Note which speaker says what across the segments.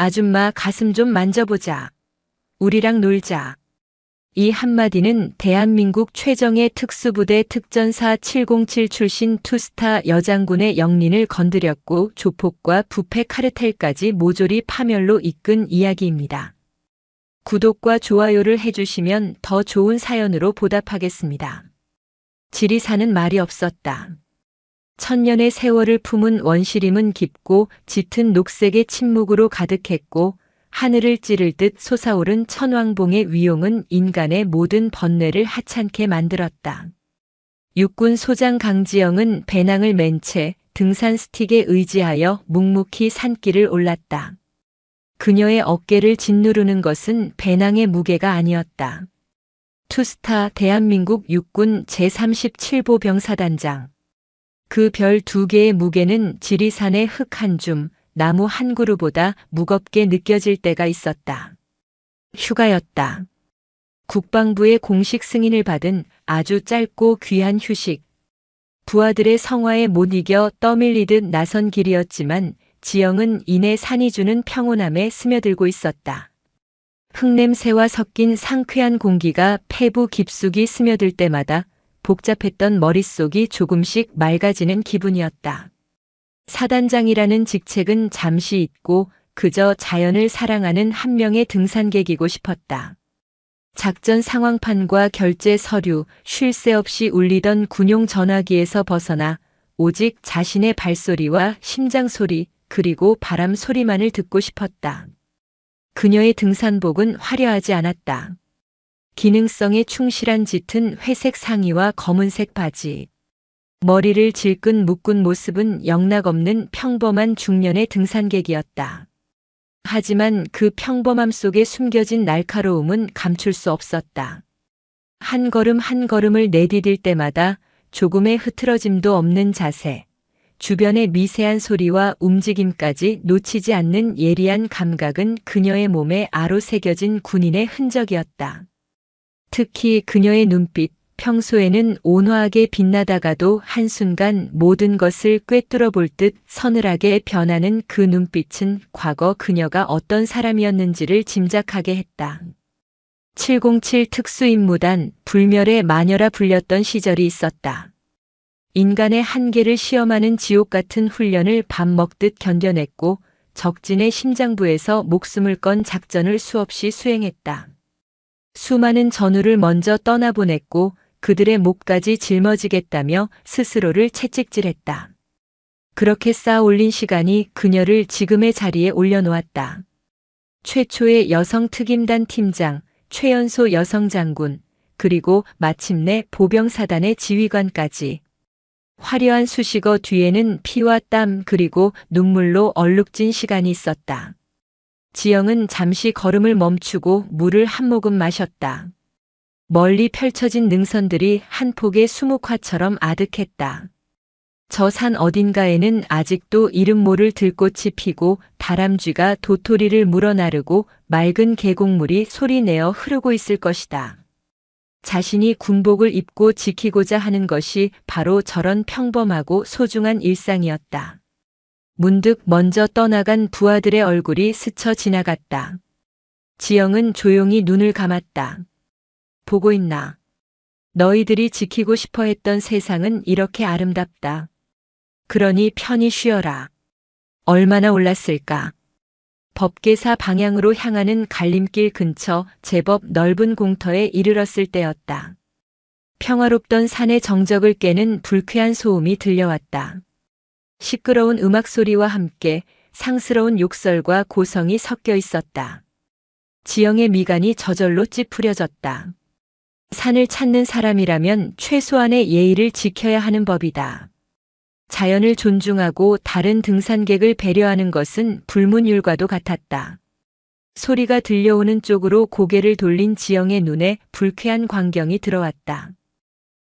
Speaker 1: 아줌마 가슴 좀 만져보자. 우리랑 놀자. 이 한마디는 대한민국 최정예 특수부대 특전사 707 출신 투스타 여장군의 영린을 건드렸고 조폭과 부패 카르텔까지 모조리 파멸로 이끈 이야기입니다. 구독과 좋아요를 해주시면 더 좋은 사연으로 보답하겠습니다. 지리산은 말이 없었다. 천년의 세월을 품은 원시림은 깊고 짙은 녹색의 침묵으로 가득했고 하늘을 찌를 듯 솟아오른 천왕봉의 위용은 인간의 모든 번뇌를 하찮게 만들었다. 육군 소장 강지영은 배낭을 맨 채 등산 스틱에 의지하여 묵묵히 산길을 올랐다. 그녀의 어깨를 짓누르는 것은 배낭의 무게가 아니었다. 투스타 대한민국 육군 제37보 병사단장. 그 별 2개의 무게는 지리산의 흙 한 줌, 나무 한 그루보다 무겁게 느껴질 때가 있었다. 휴가였다. 국방부의 공식 승인을 받은 아주 짧고 귀한 휴식. 부하들의 성화에 못 이겨 떠밀리듯 나선 길이었지만 지영은 이내 산이 주는 평온함에 스며들고 있었다. 흙냄새와 섞인 상쾌한 공기가 폐부 깊숙이 스며들 때마다 복잡했던 머릿속이 조금씩 맑아지는 기분이었다. 사단장이라는 직책은 잠시 잊고 그저 자연을 사랑하는 한 명의 등산객이고 싶었다. 작전 상황판과 결제 서류, 쉴 새 없이 울리던 군용 전화기에서 벗어나 오직 자신의 발소리와 심장 소리, 그리고 바람 소리만을 듣고 싶었다. 그녀의 등산복은 화려하지 않았다. 기능성에 충실한 짙은 회색 상의와 검은색 바지. 머리를 질끈 묶은 모습은 영락없는 평범한 중년의 등산객이었다. 하지만 그 평범함 속에 숨겨진 날카로움은 감출 수 없었다. 한 걸음 한 걸음을 내디딜 때마다 조금의 흐트러짐도 없는 자세, 주변의 미세한 소리와 움직임까지 놓치지 않는 예리한 감각은 그녀의 몸에 아로 새겨진 군인의 흔적이었다. 특히 그녀의 눈빛, 평소에는 온화하게 빛나다가도 한순간 모든 것을 꿰뚫어 볼 듯 서늘하게 변하는 그 눈빛은 과거 그녀가 어떤 사람이었는지를 짐작하게 했다. 707 특수임무단 불멸의 마녀라 불렸던 시절이 있었다. 인간의 한계를 시험하는 지옥 같은 훈련을 밥 먹듯 견뎌냈고 적진의 심장부에서 목숨을 건 작전을 수없이 수행했다. 수많은 전우를 먼저 떠나보냈고 그들의 목까지 짊어지겠다며 스스로를 채찍질했다. 그렇게 쌓아 올린 시간이 그녀를 지금의 자리에 올려놓았다. 최초의 여성 특임단 팀장, 최연소 여성 장군, 그리고 마침내 보병사단의 지휘관까지. 화려한 수식어 뒤에는 피와 땀 그리고 눈물로 얼룩진 시간이 있었다. 지영은 잠시 걸음을 멈추고 물을 한 모금 마셨다. 멀리 펼쳐진 능선들이 한 폭의 수묵화처럼 아득했다. 저 산 어딘가에는 아직도 이름 모를 들꽃이 피고 다람쥐가 도토리를 물어나르고 맑은 계곡물이 소리내어 흐르고 있을 것이다. 자신이 군복을 입고 지키고자 하는 것이 바로 저런 평범하고 소중한 일상이었다. 문득 먼저 떠나간 부하들의 얼굴이 스쳐 지나갔다. 지영은 조용히 눈을 감았다. 보고 있나? 너희들이 지키고 싶어 했던 세상은 이렇게 아름답다. 그러니 편히 쉬어라. 얼마나 올랐을까? 법계사 방향으로 향하는 갈림길 근처 제법 넓은 공터에 이르렀을 때였다. 평화롭던 산의 정적을 깨는 불쾌한 소음이 들려왔다. 시끄러운 음악 소리와 함께 상스러운 욕설과 고성이 섞여 있었다. 지영의 미간이 저절로 찌푸려졌다. 산을 찾는 사람이라면 최소한의 예의를 지켜야 하는 법이다. 자연을 존중하고 다른 등산객을 배려하는 것은 불문율과도 같았다. 소리가 들려오는 쪽으로 고개를 돌린 지영의 눈에 불쾌한 광경이 들어왔다.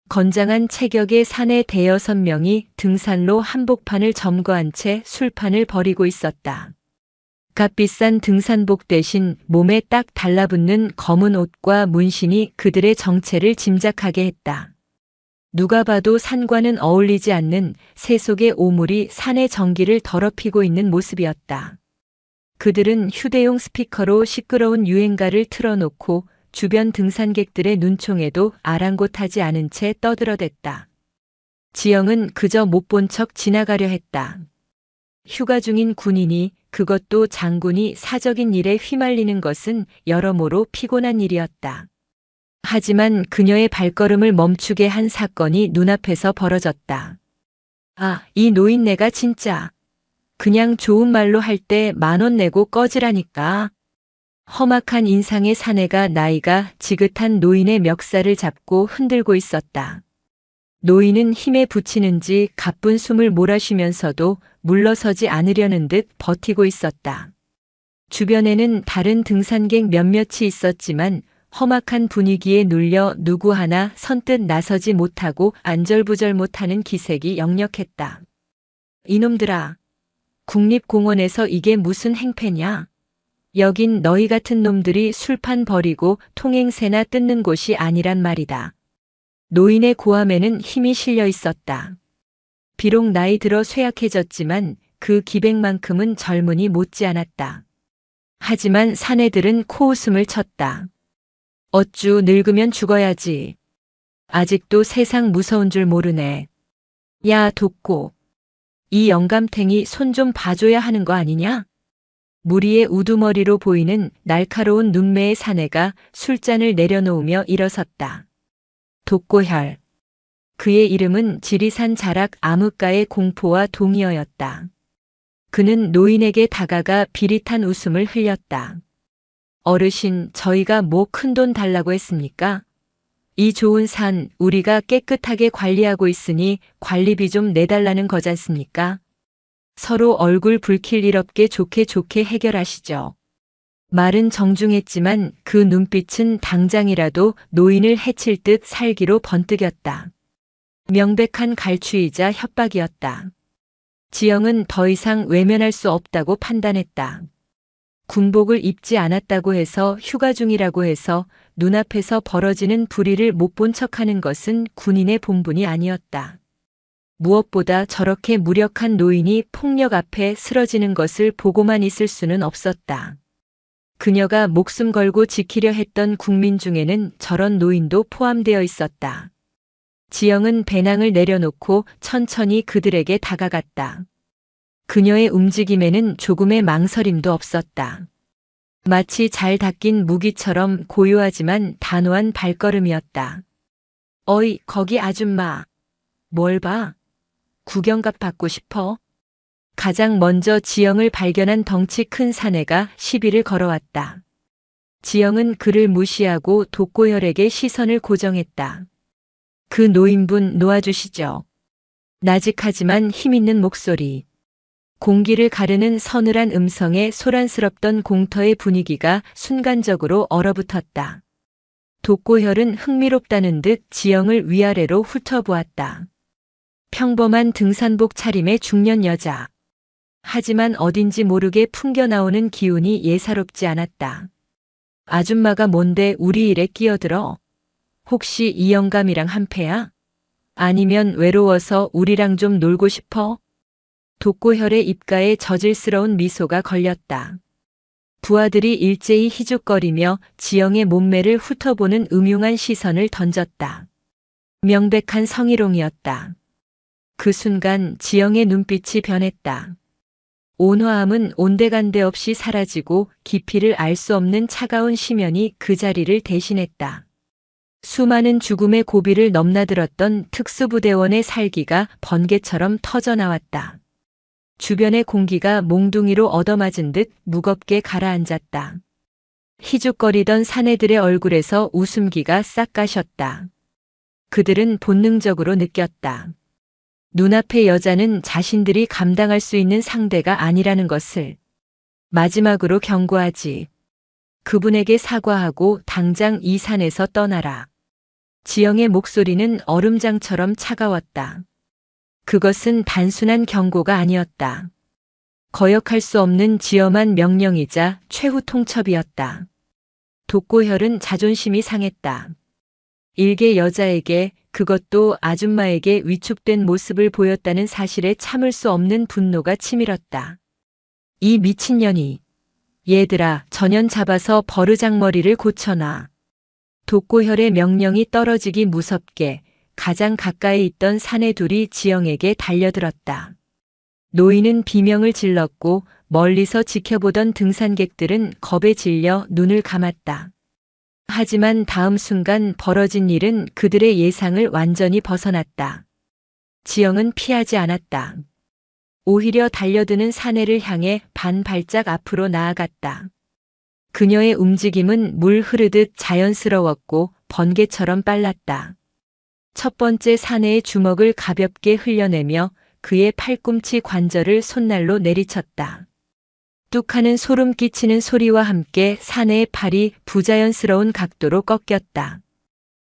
Speaker 1: 건장한 체격의 사내 대여섯 명이 등산로 한복판을 점거한 채 술판을 벌이고 있었다. 값비싼 등산복 대신 몸에 딱 달라붙는 검은 옷과 문신이 그들의 정체를 짐작하게 했다. 누가 봐도 산과는 어울리지 않는 새 속의 오물이 산의 정기를 더럽히고 있는 모습이었다. 그들은 휴대용 스피커로 시끄러운 유행가를 틀어놓고 주변 등산객들의 눈총에도 아랑곳하지 않은 채 떠들어댔다. 지영은 그저 못 본 척 지나가려 했다. 휴가 중인 군인이, 그것도 장군이 사적인 일에 휘말리는 것은 여러모로 피곤한 일이었다. 하지만 그녀의 발걸음을 멈추게 한 사건이 눈앞에서 벌어졌다. 아, 이 노인네가 진짜. 그냥 좋은 말로 할 때 10,000원 내고 꺼지라니까. 험악한 인상의 사내가 나이가 지긋한 노인의 멱살을 잡고 흔들고 있었다. 노인은 힘에 부치는지 가쁜 숨을 몰아쉬면서도 물러서지 않으려는 듯 버티고 있었다. 주변에는 다른 등산객 몇몇이 있었지만 험악한 분위기에 눌려 누구 하나 선뜻 나서지 못하고 안절부절 못하는 기색이 역력했다. 이놈들아, 국립공원에서 이게 무슨 행패냐? 여긴 너희 같은 놈들이 술판 버리고 통행새나 뜯는 곳이 아니란 말이다. 노인의 고함에는 힘이 실려 있었다. 비록 나이 들어 쇠약해졌지만 그 기백만큼은 젊은이 못지않았다. 하지만 사내들은 코웃음을 쳤다. 어쭈 늙으면 죽어야지. 아직도 세상 무서운 줄 모르네. 야, 돋고. 이 영감탱이 손 좀 봐줘야 하는 거 아니냐? 무리의 우두머리로 보이는 날카로운 눈매의 사내가 술잔을 내려놓으며 일어섰다. 독고혈. 그의 이름은 지리산 자락 암흑가의 공포와 동의어였다. 그는 노인에게 다가가 비릿한 웃음을 흘렸다. 어르신, 저희가 뭐 큰돈 달라고 했습니까? 이 좋은 산 우리가 깨끗하게 관리하고 있으니 관리비 좀 내달라는 거잖습니까? 서로 얼굴 붉힐 일 없게 좋게 해결하시죠. 말은 정중했지만 그 눈빛은 당장이라도 노인을 해칠 듯 살기로 번뜩였다. 명백한 갈취이자 협박이었다. 지영은 더 이상 외면할 수 없다고 판단했다. 군복을 입지 않았다고 해서 휴가 중이라고 해서 눈앞에서 벌어지는 불의를 못 본 척하는 것은 군인의 본분이 아니었다. 무엇보다 저렇게 무력한 노인이 폭력 앞에 쓰러지는 것을 보고만 있을 수는 없었다. 그녀가 목숨 걸고 지키려 했던 국민 중에는 저런 노인도 포함되어 있었다. 지영은 배낭을 내려놓고 천천히 그들에게 다가갔다. 그녀의 움직임에는 조금의 망설임도 없었다. 마치 잘 닦인 무기처럼 고요하지만 단호한 발걸음이었다. 어이, 거기 아줌마. 뭘 봐? 구경값 받고 싶어? 가장 먼저 지영을 발견한 덩치 큰 사내가 시비를 걸어왔다. 지영은 그를 무시하고 독고혈에게 시선을 고정했다. 그 노인분 놓아주시죠. 나직하지만 힘있는 목소리. 공기를 가르는 서늘한 음성에 소란스럽던 공터의 분위기가 순간적으로 얼어붙었다. 독고혈은 흥미롭다는 듯 지영을 위아래로 훑어보았다. 평범한 등산복 차림의 중년 여자. 하지만 어딘지 모르게 풍겨나오는 기운이 예사롭지 않았다. 아줌마가 뭔데 우리 일에 끼어들어? 혹시 이 영감이랑 한패야? 아니면 외로워서 우리랑 좀 놀고 싶어? 독고혈의 입가에 저질스러운 미소가 걸렸다. 부하들이 일제히 희죽거리며 지영의 몸매를 훑어보는 음흉한 시선을 던졌다. 명백한 성희롱이었다. 그 순간 지영의 눈빛이 변했다. 온화함은 온데간데 없이 사라지고 깊이를 알 수 없는 차가운 심연이 그 자리를 대신했다. 수많은 죽음의 고비를 넘나들었던 특수부대원의 살기가 번개처럼 터져나왔다. 주변의 공기가 몽둥이로 얻어맞은 듯 무겁게 가라앉았다. 희죽거리던 사내들의 얼굴에서 웃음기가 싹 가셨다. 그들은 본능적으로 느꼈다. 눈앞의 여자는 자신들이 감당할 수 있는 상대가 아니라는 것을. 마지막으로 경고하지. 그분에게 사과하고 당장 이 산에서 떠나라. 지영의 목소리는 얼음장처럼 차가웠다. 그것은 단순한 경고가 아니었다. 거역할 수 없는 지엄한 명령이자 최후 통첩이었다. 독고혈은 자존심이 상했다. 일개 여자에게, 그것도 아줌마에게 위축된 모습을 보였다는 사실에 참을 수 없는 분노가 치밀었다. 이 미친년이, 얘들아, 전현 잡아서 버르장머리를 고쳐놔. 독고혈의 명령이 떨어지기 무섭게 가장 가까이 있던 사내 둘이 지영에게 달려들었다. 노인은 비명을 질렀고 멀리서 지켜보던 등산객들은 겁에 질려 눈을 감았다. 하지만 다음 순간 벌어진 일은 그들의 예상을 완전히 벗어났다. 지영은 피하지 않았다. 오히려 달려드는 사내를 향해 반 발짝 앞으로 나아갔다. 그녀의 움직임은 물 흐르듯 자연스러웠고 번개처럼 빨랐다. 첫 번째 사내의 주먹을 가볍게 흘려내며 그의 팔꿈치 관절을 손날로 내리쳤다. 뚝하는 소름 끼치는 소리와 함께 사내의 팔이 부자연스러운 각도로 꺾였다.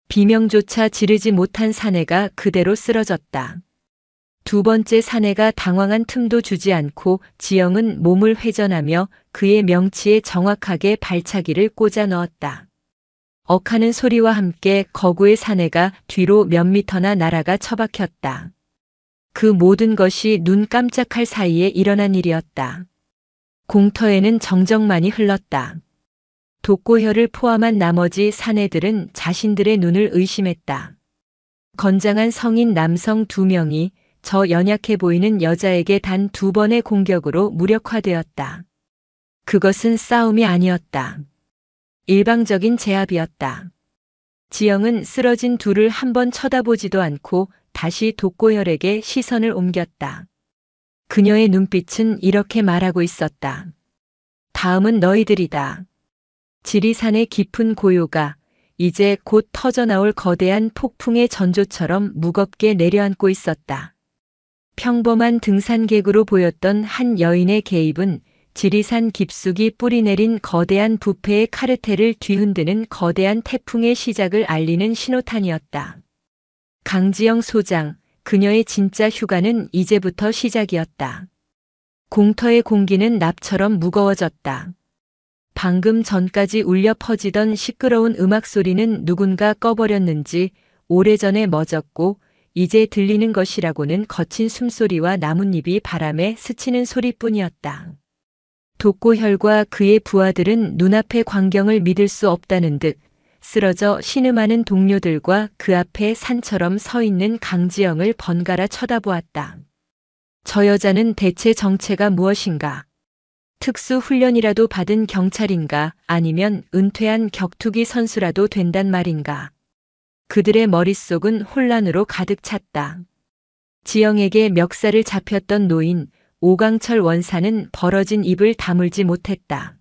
Speaker 1: 비명조차 지르지 못한 사내가 그대로 쓰러졌다. 두 번째 사내가 당황한 틈도 주지 않고 지영은 몸을 회전하며 그의 명치에 정확하게 발차기를 꽂아 넣었다. 억하는 소리와 함께 거구의 사내가 뒤로 몇 미터나 날아가 처박혔다. 그 모든 것이 눈 깜짝할 사이에 일어난 일이었다. 공터에는 정적만이 흘렀다. 독고혈을 포함한 나머지 사내들은 자신들의 눈을 의심했다. 건장한 성인 남성 2명이 저 연약해 보이는 여자에게 단 2번의 공격으로 무력화되었다. 그것은 싸움이 아니었다. 일방적인 제압이었다. 지영은 쓰러진 둘을 한 번 쳐다보지도 않고 다시 독고혈에게 시선을 옮겼다. 그녀의 눈빛은 이렇게 말하고 있었다. 다음은 너희들이다. 지리산의 깊은 고요가 이제 곧 터져나올 거대한 폭풍의 전조처럼 무겁게 내려앉고 있었다. 평범한 등산객으로 보였던 한 여인의 개입은 지리산 깊숙이 뿌리내린 거대한 부패의 카르텔을 뒤흔드는 거대한 태풍의 시작을 알리는 신호탄이었다. 강지영 소장, 그녀의 진짜 휴가는 이제부터 시작이었다. 공터의 공기는 납처럼 무거워졌다. 방금 전까지 울려 퍼지던 시끄러운 음악 소리는 누군가 꺼버렸는지 오래전에 멎었고 이제 들리는 것이라고는 거친 숨소리와 나뭇잎이 바람에 스치는 소리뿐이었다. 독고혈과 그의 부하들은 눈앞의 광경을 믿을 수 없다는 듯 쓰러져 신음하는 동료들과 그 앞에 산처럼 서 있는 강지영을 번갈아 쳐다보았다. 저 여자는 대체 정체가 무엇인가? 특수 훈련이라도 받은 경찰인가 아니면 은퇴한 격투기 선수라도 된단 말인가? 그들의 머릿속은 혼란으로 가득 찼다. 지영에게 멱살을 잡혔던 노인 오강철 원사는 벌어진 입을 다물지 못했다.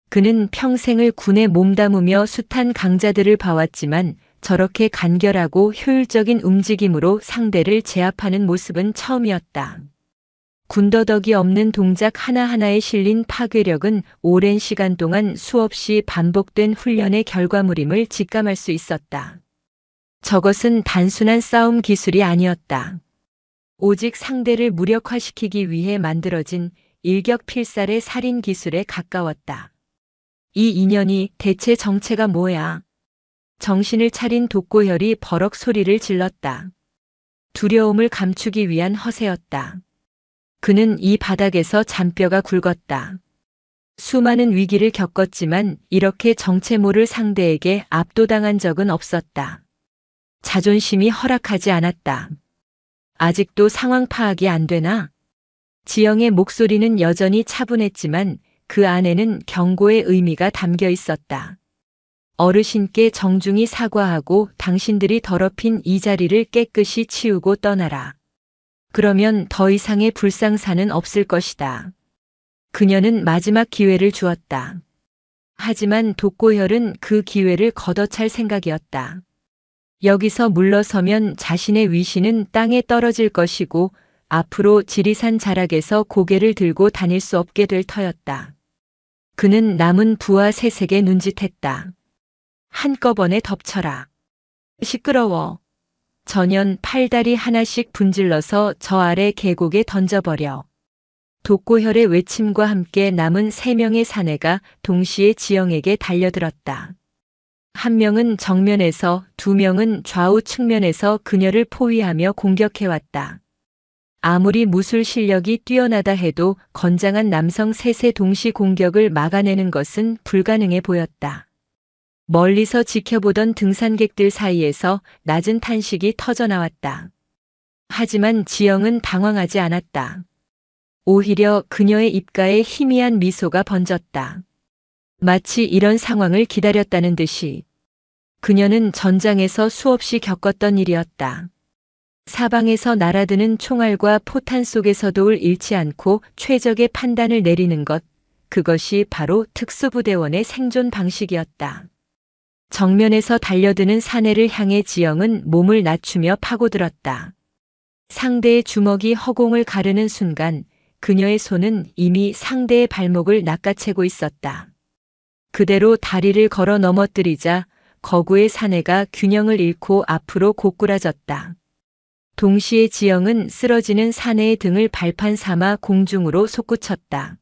Speaker 1: 그는 평생을 군에 몸담으며 숱한 강자들을 봐왔지만 저렇게 간결하고 효율적인 움직임으로 상대를 제압하는 모습은 처음이었다. 군더더기 없는 동작 하나하나에 실린 파괴력은 오랜 시간 동안 수없이 반복된 훈련의 결과물임을 직감할 수 있었다. 저것은 단순한 싸움 기술이 아니었다. 오직 상대를 무력화시키기 위해 만들어진 일격필살의 살인 기술에 가까웠다. 이 인연이 대체 정체가 뭐야? 정신을 차린 독고혈이 버럭 소리를 질렀다. 두려움을 감추기 위한 허세였다. 그는 이 바닥에서 잔뼈가 굵었다. 수많은 위기를 겪었지만 이렇게 정체 모를 상대에게 압도당한 적은 없었다. 자존심이 허락하지 않았다. 아직도 상황 파악이 안 되나? 지영의 목소리는 여전히 차분했지만 그 안에는 경고의 의미가 담겨 있었다. 어르신께 정중히 사과하고 당신들이 더럽힌 이 자리를 깨끗이 치우고 떠나라. 그러면 더 이상의 불상사는 없을 것이다. 그녀는 마지막 기회를 주었다. 하지만 독고혈은 그 기회를 걷어찰 생각이었다. 여기서 물러서면 자신의 위신은 땅에 떨어질 것이고 앞으로 지리산 자락에서 고개를 들고 다닐 수 없게 될 터였다. 그는 남은 부하 셋에게 눈짓했다. 한꺼번에 덮쳐라. 시끄러워. 전현 팔다리 하나씩 분질러서 저 아래 계곡에 던져버려. 독고혈의 외침과 함께 남은 3명의 사내가 동시에 지영에게 달려들었다. 한 명은 정면에서 2명은 좌우 측면에서 그녀를 포위하며 공격해왔다. 아무리 무술 실력이 뛰어나다 해도 건장한 남성 셋의 동시 공격을 막아내는 것은 불가능해 보였다. 멀리서 지켜보던 등산객들 사이에서 낮은 탄식이 터져나왔다. 하지만 지영은 당황하지 않았다. 오히려 그녀의 입가에 희미한 미소가 번졌다. 마치 이런 상황을 기다렸다는 듯이. 그녀는 전장에서 수없이 겪었던 일이었다. 사방에서 날아드는 총알과 포탄 속에서도 잃지 않고 최적의 판단을 내리는 것, 그것이 바로 특수부대원의 생존 방식이었다. 정면에서 달려드는 사내를 향해 지영은 몸을 낮추며 파고들었다. 상대의 주먹이 허공을 가르는 순간 그녀의 손은 이미 상대의 발목을 낚아채고 있었다. 그대로 다리를 걸어 넘어뜨리자 거구의 사내가 균형을 잃고 앞으로 고꾸라졌다. 동시에 지영은 쓰러지는 사내의 등을 발판 삼아 공중으로 솟구쳤다.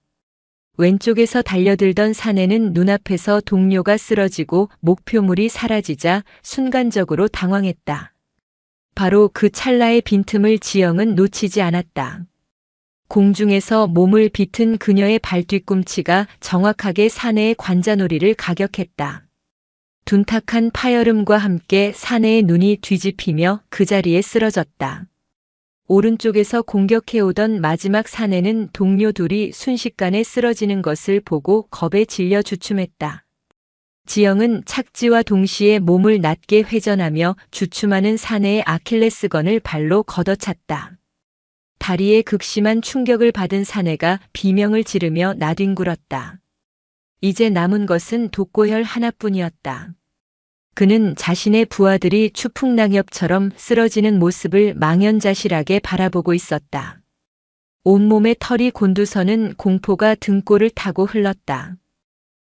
Speaker 1: 왼쪽에서 달려들던 사내는 눈앞에서 동료가 쓰러지고 목표물이 사라지자 순간적으로 당황했다. 바로 그 찰나의 빈틈을 지영은 놓치지 않았다. 공중에서 몸을 비튼 그녀의 발뒤꿈치가 정확하게 사내의 관자놀이를 가격했다. 둔탁한 파열음과 함께 사내의 눈이 뒤집히며 그 자리에 쓰러졌다. 오른쪽에서 공격해오던 마지막 사내는 동료 둘이 순식간에 쓰러지는 것을 보고 겁에 질려 주춤했다. 지영은 착지와 동시에 몸을 낮게 회전하며 주춤하는 사내의 아킬레스건을 발로 걷어찼다. 다리에 극심한 충격을 받은 사내가 비명을 지르며 나뒹굴었다. 이제 남은 것은 독고혈 하나뿐이었다. 그는 자신의 부하들이 추풍낙엽처럼 쓰러지는 모습을 망연자실하게 바라보고 있었다. 온몸의 털이 곤두서는 공포가 등골을 타고 흘렀다.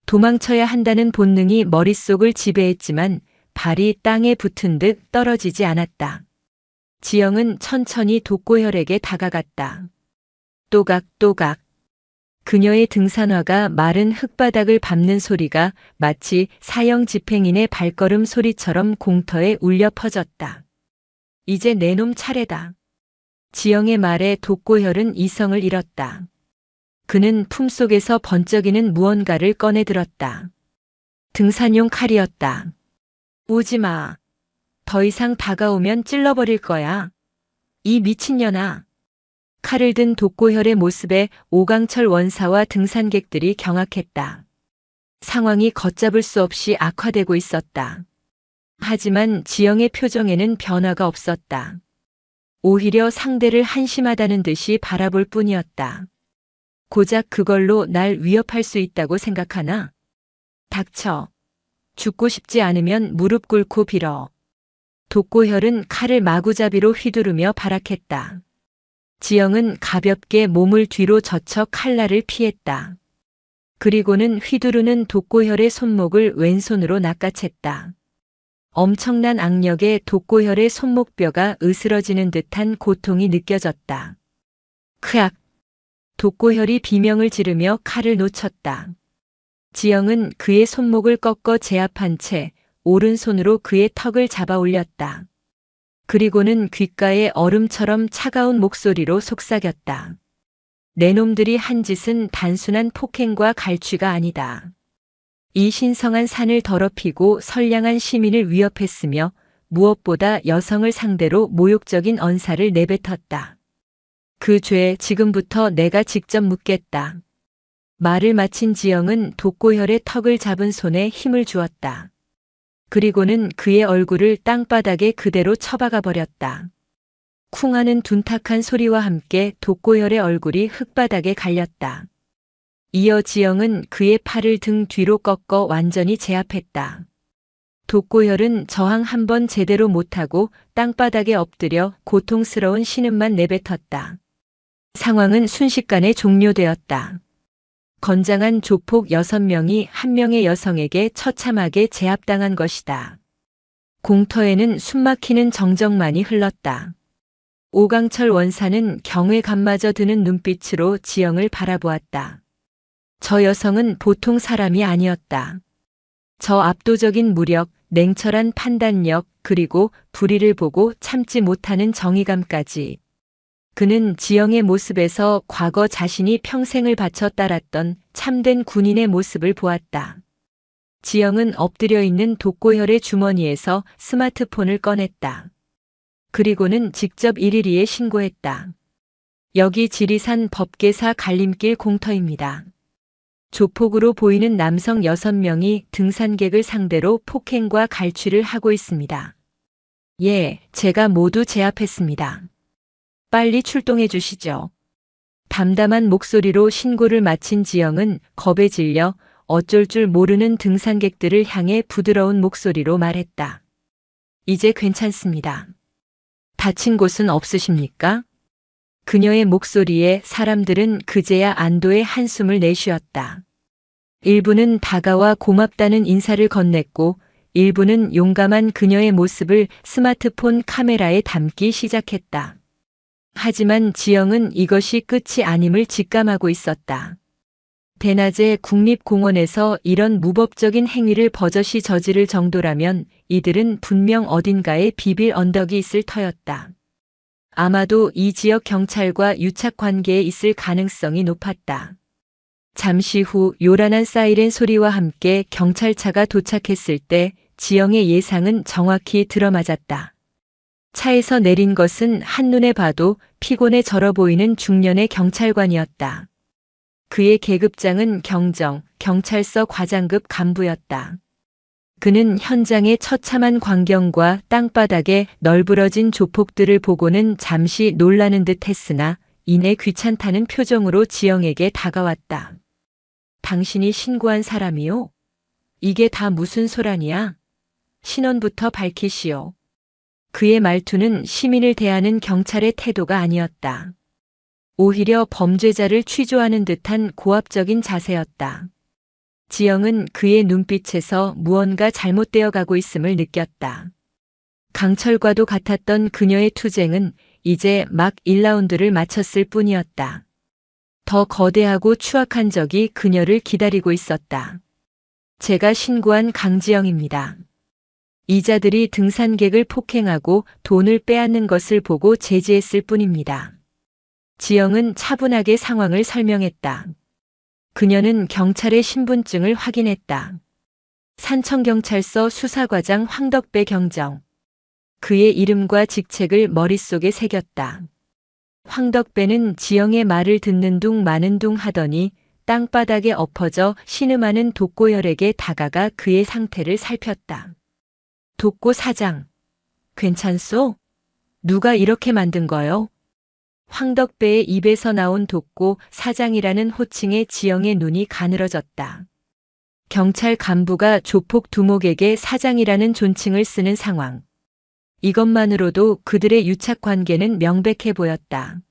Speaker 1: 도망쳐야 한다는 본능이 머릿속을 지배했지만 발이 땅에 붙은 듯 떨어지지 않았다. 지영은 천천히 독고혈에게 다가갔다. 또각또각. 그녀의 등산화가 마른 흙바닥을 밟는 소리가 마치 사형 집행인의 발걸음 소리처럼 공터에 울려 퍼졌다. 이제 내 놈 차례다. 지영의 말에 독고혈은 이성을 잃었다. 그는 품속에서 번쩍이는 무언가를 꺼내 들었다. 등산용 칼이었다. 오지 마. 더 이상 다가오면 찔러버릴 거야. 이 미친년아. 칼을 든 독고혈의 모습에 오강철 원사와 등산객들이 경악했다. 상황이 걷잡을 수 없이 악화되고 있었다. 하지만 지영의 표정에는 변화가 없었다. 오히려 상대를 한심하다는 듯이 바라볼 뿐이었다. 고작 그걸로 날 위협할 수 있다고 생각하나? 닥쳐. 죽고 싶지 않으면 무릎 꿇고 빌어. 독고혈은 칼을 마구잡이로 휘두르며 발악했다. 지영은 가볍게 몸을 뒤로 젖혀 칼날을 피했다. 그리고는 휘두르는 독고혈의 손목을 왼손으로 낚아챘다. 엄청난 악력에 독고혈의 손목뼈가 으스러지는 듯한 고통이 느껴졌다. 크악! 독고혈이 비명을 지르며 칼을 놓쳤다. 지영은 그의 손목을 꺾어 제압한 채 오른손으로 그의 턱을 잡아 올렸다. 그리고는 귓가에 얼음처럼 차가운 목소리로 속삭였다. 내 놈들이 한 짓은 단순한 폭행과 갈취가 아니다. 이 신성한 산을 더럽히고 선량한 시민을 위협했으며 무엇보다 여성을 상대로 모욕적인 언사를 내뱉었다. 그 죄 지금부터 내가 직접 묻겠다. 말을 마친 지영은 독고혈의 턱을 잡은 손에 힘을 주었다. 그리고는 그의 얼굴을 땅바닥에 그대로 처박아 버렸다. 쿵하는 둔탁한 소리와 함께 독고혈의 얼굴이 흙바닥에 갈렸다. 이어 지영은 그의 팔을 등 뒤로 꺾어 완전히 제압했다. 독고혈은 저항 한 번 제대로 못하고 땅바닥에 엎드려 고통스러운 신음만 내뱉었다. 상황은 순식간에 종료되었다. 건장한 조폭 6명이 한 명의 여성에게 처참하게 제압당한 것이다. 공터에는 숨막히는 정적만이 흘렀다. 오강철 원사는 경외감마저 드는 눈빛으로 지영을 바라보았다. 저 여성은 보통 사람이 아니었다. 저 압도적인 무력, 냉철한 판단력, 그리고 불의를 보고 참지 못하는 정의감까지. 그는 지영의 모습에서 과거 자신이 평생을 바쳐 따랐던 참된 군인의 모습을 보았다. 지영은 엎드려 있는 독고혈의 주머니에서 스마트폰을 꺼냈다. 그리고는 직접 112에 신고했다. 여기 지리산 법계사 갈림길 공터입니다. 조폭으로 보이는 남성 6명이 등산객을 상대로 폭행과 갈취를 하고 있습니다. 예, 제가 모두 제압했습니다. 빨리 출동해 주시죠. 담담한 목소리로 신고를 마친 지영은 겁에 질려 어쩔 줄 모르는 등산객들을 향해 부드러운 목소리로 말했다. 이제 괜찮습니다. 다친 곳은 없으십니까? 그녀의 목소리에 사람들은 그제야 안도의 한숨을 내쉬었다. 일부는 다가와 고맙다는 인사를 건넸고 일부는 용감한 그녀의 모습을 스마트폰 카메라에 담기 시작했다. 하지만 지영은 이것이 끝이 아님을 직감하고 있었다. 대낮에 국립공원에서 이런 무법적인 행위를 버젓이 저지를 정도라면 이들은 분명 어딘가에 비빌 언덕이 있을 터였다. 아마도 이 지역 경찰과 유착 관계에 있을 가능성이 높았다. 잠시 후 요란한 사이렌 소리와 함께 경찰차가 도착했을 때 지영의 예상은 정확히 들어맞았다. 차에서 내린 것은 한눈에 봐도 피곤해 절어 보이는 중년의 경찰관이었다. 그의 계급장은 경찰서 과장급 간부였다. 그는 현장의 처참한 광경과 땅바닥에 널브러진 조폭들을 보고는 잠시 놀라는 듯 했으나 이내 귀찮다는 표정으로 지영에게 다가왔다. 당신이 신고한 사람이요? 이게 다 무슨 소란이야? 신원부터 밝히시오. 그의 말투는 시민을 대하는 경찰의 태도가 아니었다. 오히려 범죄자를 취조하는 듯한 고압적인 자세였다. 지영은 그의 눈빛에서 무언가 잘못되어 가고 있음을 느꼈다. 강철과도 같았던 그녀의 투쟁은 이제 막 1라운드를 마쳤을 뿐이었다. 더 거대하고 추악한 적이 그녀를 기다리고 있었다. 제가 신고한 강지영입니다. 이자들이 등산객을 폭행하고 돈을 빼앗는 것을 보고 제지했을 뿐입니다. 지영은 차분하게 상황을 설명했다. 그녀는 경찰의 신분증을 확인했다. 산청경찰서 수사과장 황덕배 경정. 그의 이름과 직책을 머릿속에 새겼다. 황덕배는 지영의 말을 듣는 둥 마는 둥 하더니 땅바닥에 엎어져 신음하는 독고열에게 다가가 그의 상태를 살폈다. 독고 사장, 괜찮소? 누가 이렇게 만든 거요? 황덕배의 입에서 나온 독고 사장이라는 호칭에 지영의 눈이 가늘어졌다. 경찰 간부가 조폭 두목에게 사장이라는 존칭을 쓰는 상황. 이것만으로도 그들의 유착 관계는 명백해 보였다.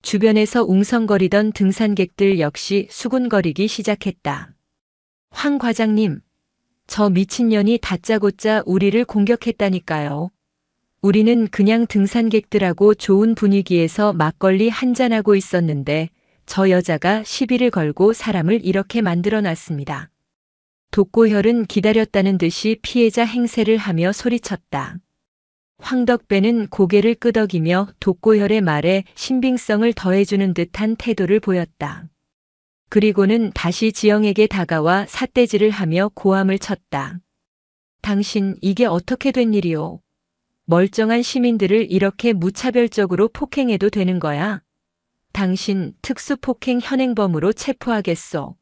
Speaker 1: 주변에서 웅성거리던 등산객들 역시 수군거리기 시작했다. 황 과장님, 저 미친년이 다짜고짜 우리를 공격했다니까요. 우리는 그냥 등산객들하고 좋은 분위기에서 막걸리 한잔하고 있었는데 저 여자가 시비를 걸고 사람을 이렇게 만들어놨습니다. 독고혈은 기다렸다는 듯이 피해자 행세를 하며 소리쳤다. 황덕배는 고개를 끄덕이며 독고혈의 말에 신빙성을 더해주는 듯한 태도를 보였다. 그리고는 다시 지영에게 다가와 삿대질을 하며 고함을 쳤다. 당신 이게 어떻게 된 일이오? 멀쩡한 시민들을 이렇게 무차별적으로 폭행해도 되는 거야? 당신 특수폭행 현행범으로 체포하겠소.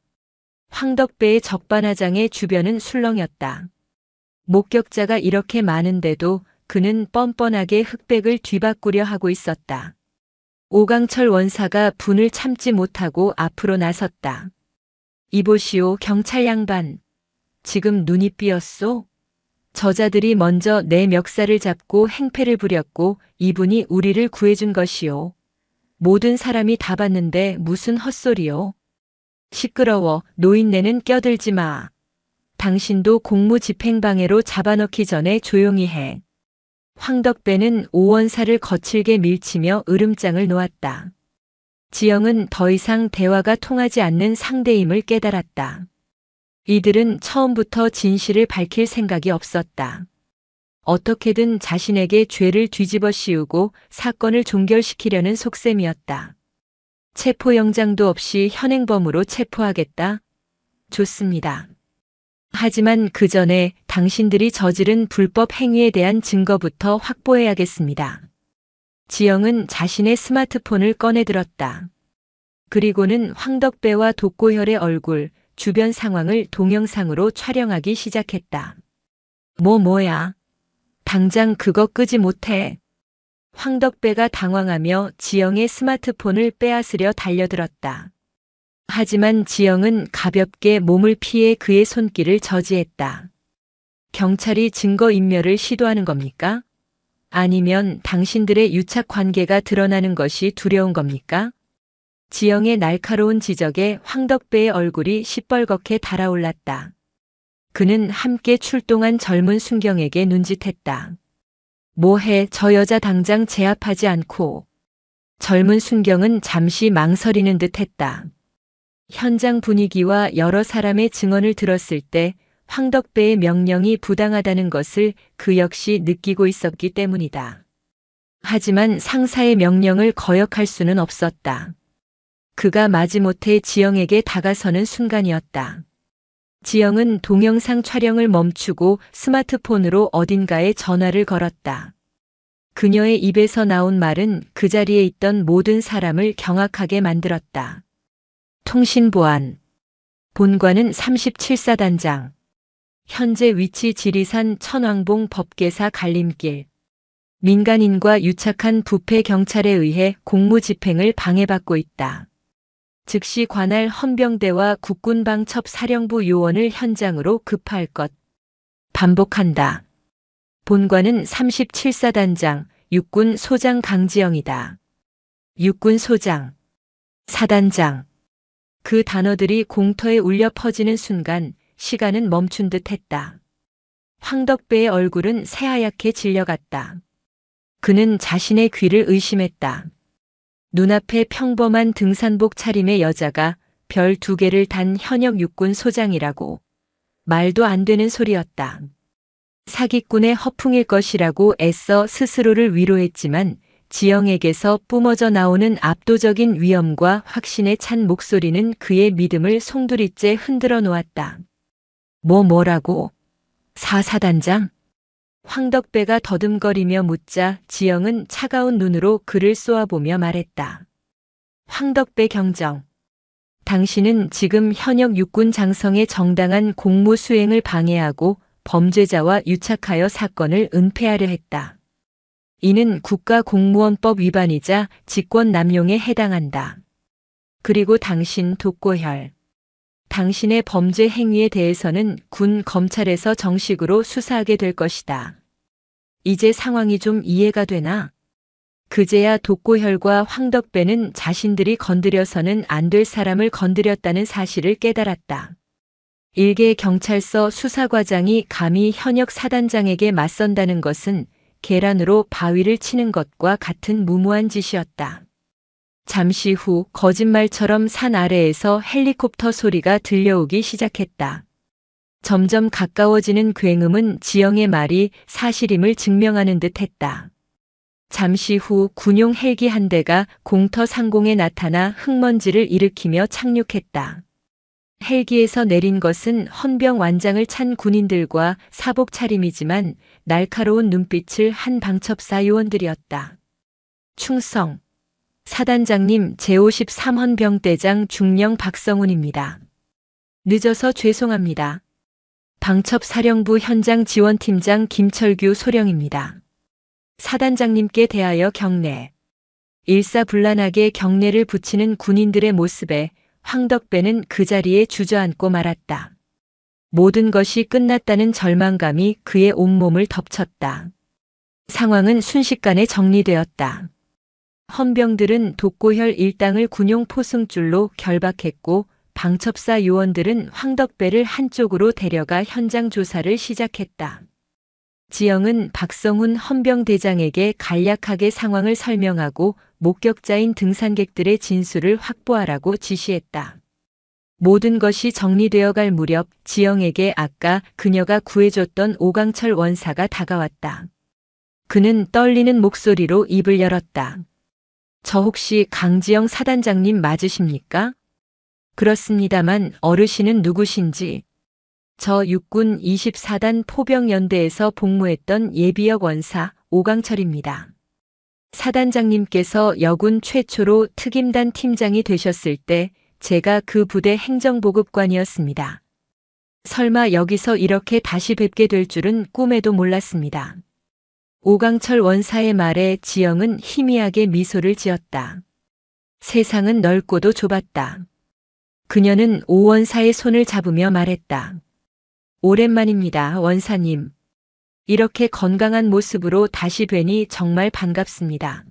Speaker 1: 황덕배의 적반하장의 주변은 술렁였다. 목격자가 이렇게 많은데도 그는 뻔뻔하게 흑백을 뒤바꾸려 하고 있었다. 오강철 원사가 분을 참지 못하고 앞으로 나섰다. 이보시오 경찰 양반. 지금 눈이 삐었소? 저자들이 먼저 내 멱살을 잡고 행패를 부렸고 이분이 우리를 구해준 것이오. 모든 사람이 다 봤는데 무슨 헛소리요. 시끄러워 노인네는 껴들지 마. 당신도 공무집행방해로 잡아넣기 전에 조용히 해. 황덕배는 오원사를 거칠게 밀치며 으름장을 놓았다. 지영은 더 이상 대화가 통하지 않는 상대임을 깨달았다. 이들은 처음부터 진실을 밝힐 생각이 없었다. 어떻게든 자신에게 죄를 뒤집어 씌우고 사건을 종결시키려는 속셈이었다. 체포영장도 없이 현행범으로 체포하겠다? 좋습니다. 하지만 그 전에 당신들이 저지른 불법 행위에 대한 증거부터 확보해야겠습니다. 지영은 자신의 스마트폰을 꺼내들었다. 그리고는 황덕배와 독고혈의 얼굴, 주변 상황을 동영상으로 촬영하기 시작했다. 뭐야? 당장 그거 끄지 못해. 황덕배가 당황하며 지영의 스마트폰을 빼앗으려 달려들었다. 하지만 지영은 가볍게 몸을 피해 그의 손길을 저지했다. 경찰이 증거인멸을 시도하는 겁니까? 아니면 당신들의 유착 관계가 드러나는 것이 두려운 겁니까? 지영의 날카로운 지적에 황덕배의 얼굴이 시뻘겋게 달아올랐다. 그는 함께 출동한 젊은 순경에게 눈짓했다. 뭐해, 저 여자 당장 제압하지 않고. 젊은 순경은 잠시 망설이는 듯했다. 현장 분위기와 여러 사람의 증언을 들었을 때 황덕배의 명령이 부당하다는 것을 그 역시 느끼고 있었기 때문이다. 하지만 상사의 명령을 거역할 수는 없었다. 그가 마지못해 지영에게 다가서는 순간이었다. 지영은 동영상 촬영을 멈추고 스마트폰으로 어딘가에 전화를 걸었다. 그녀의 입에서 나온 말은 그 자리에 있던 모든 사람을 경악하게 만들었다. 통신보안. 본관은 37사단장. 현재 위치 지리산 천왕봉 법계사 갈림길. 민간인과 유착한 부패 경찰에 의해 공무집행을 방해받고 있다. 즉시 관할 헌병대와 국군방첩 사령부 요원을 현장으로 급파할 것. 반복한다. 본관은 37사단장, 육군 소장 강지영이다. 육군 소장. 사단장. 그 단어들이 공터에 울려 퍼지는 순간 시간은 멈춘 듯 했다. 황덕배의 얼굴은 새하얗게 질려갔다. 그는 자신의 귀를 의심했다. 눈앞에 평범한 등산복 차림의 여자가 별 2개를 단 현역 육군 소장이라고. 말도 안 되는 소리였다. 사기꾼의 허풍일 것이라고 애써 스스로를 위로했지만 지영에게서 뿜어져 나오는 압도적인 위엄과 확신에 찬 목소리는 그의 믿음을 송두리째 흔들어 놓았다. 뭐라고? 사단장? 황덕배가 더듬거리며 묻자 지영은 차가운 눈으로 그를 쏘아보며 말했다. 황덕배 경정. 당신은 지금 현역 육군 장성의 정당한 공무 수행을 방해하고 범죄자와 유착하여 사건을 은폐하려 했다. 이는 국가공무원법 위반이자 직권남용에 해당한다. 그리고 당신 독고혈. 당신의 범죄 행위에 대해서는 군 검찰에서 정식으로 수사하게 될 것이다. 이제 상황이 좀 이해가 되나? 그제야 독고혈과 황덕배는 자신들이 건드려서는 안 될 사람을 건드렸다는 사실을 깨달았다. 일개 경찰서 수사과장이 감히 현역 사단장에게 맞선다는 것은 계란으로 바위를 치는 것과 같은 무모한 짓이었다. 잠시 후 거짓말처럼 산 아래에서 헬리콥터 소리가 들려오기 시작했다. 점점 가까워지는 굉음은 지영의 말이 사실임을 증명하는 듯 했다. 잠시 후 군용 헬기 한 대가 공터 상공에 나타나 흙먼지를 일으키며 착륙했다. 헬기에서 내린 것은 헌병 완장을 찬 군인들과 사복 차림이지만 날카로운 눈빛을 한 방첩사 요원들이었다. 충성. 사단장님 제53헌병대장 중령 박성훈입니다. 늦어서 죄송합니다. 방첩사령부 현장 지원팀장 김철규 소령입니다. 사단장님께 대하여 경례. 일사불란하게 경례를 붙이는 군인들의 모습에 황덕배는 그 자리에 주저앉고 말았다. 모든 것이 끝났다는 절망감이 그의 온몸을 덮쳤다. 상황은 순식간에 정리되었다. 헌병들은 독고혈 일당을 군용 포승줄로 결박했고 방첩사 요원들은 황덕배를 한쪽으로 데려가 현장 조사를 시작했다. 지영은 박성훈 헌병대장에게 간략하게 상황을 설명하고 목격자인 등산객들의 진술을 확보하라고 지시했다. 모든 것이 정리되어 갈 무렵 지영에게 아까 그녀가 구해줬던 오강철 원사가 다가왔다. 그는 떨리는 목소리로 입을 열었다. 저 혹시 강지영 사단장님 맞으십니까? 그렇습니다만 어르신은 누구신지. 저 육군 24단 포병연대에서 복무했던 예비역 원사 오강철입니다. 사단장님께서 여군 최초로 특임단 팀장이 되셨을 때 제가 그 부대 행정보급관이었습니다. 설마 여기서 이렇게 다시 뵙게 될 줄은 꿈에도 몰랐습니다. 오강철 원사의 말에 지영은 희미하게 미소를 지었다. 세상은 넓고도 좁았다. 그녀는 오 원사의 손을 잡으며 말했다. 오랜만입니다, 원사님. 이렇게 건강한 모습으로 다시 뵈니 정말 반갑습니다.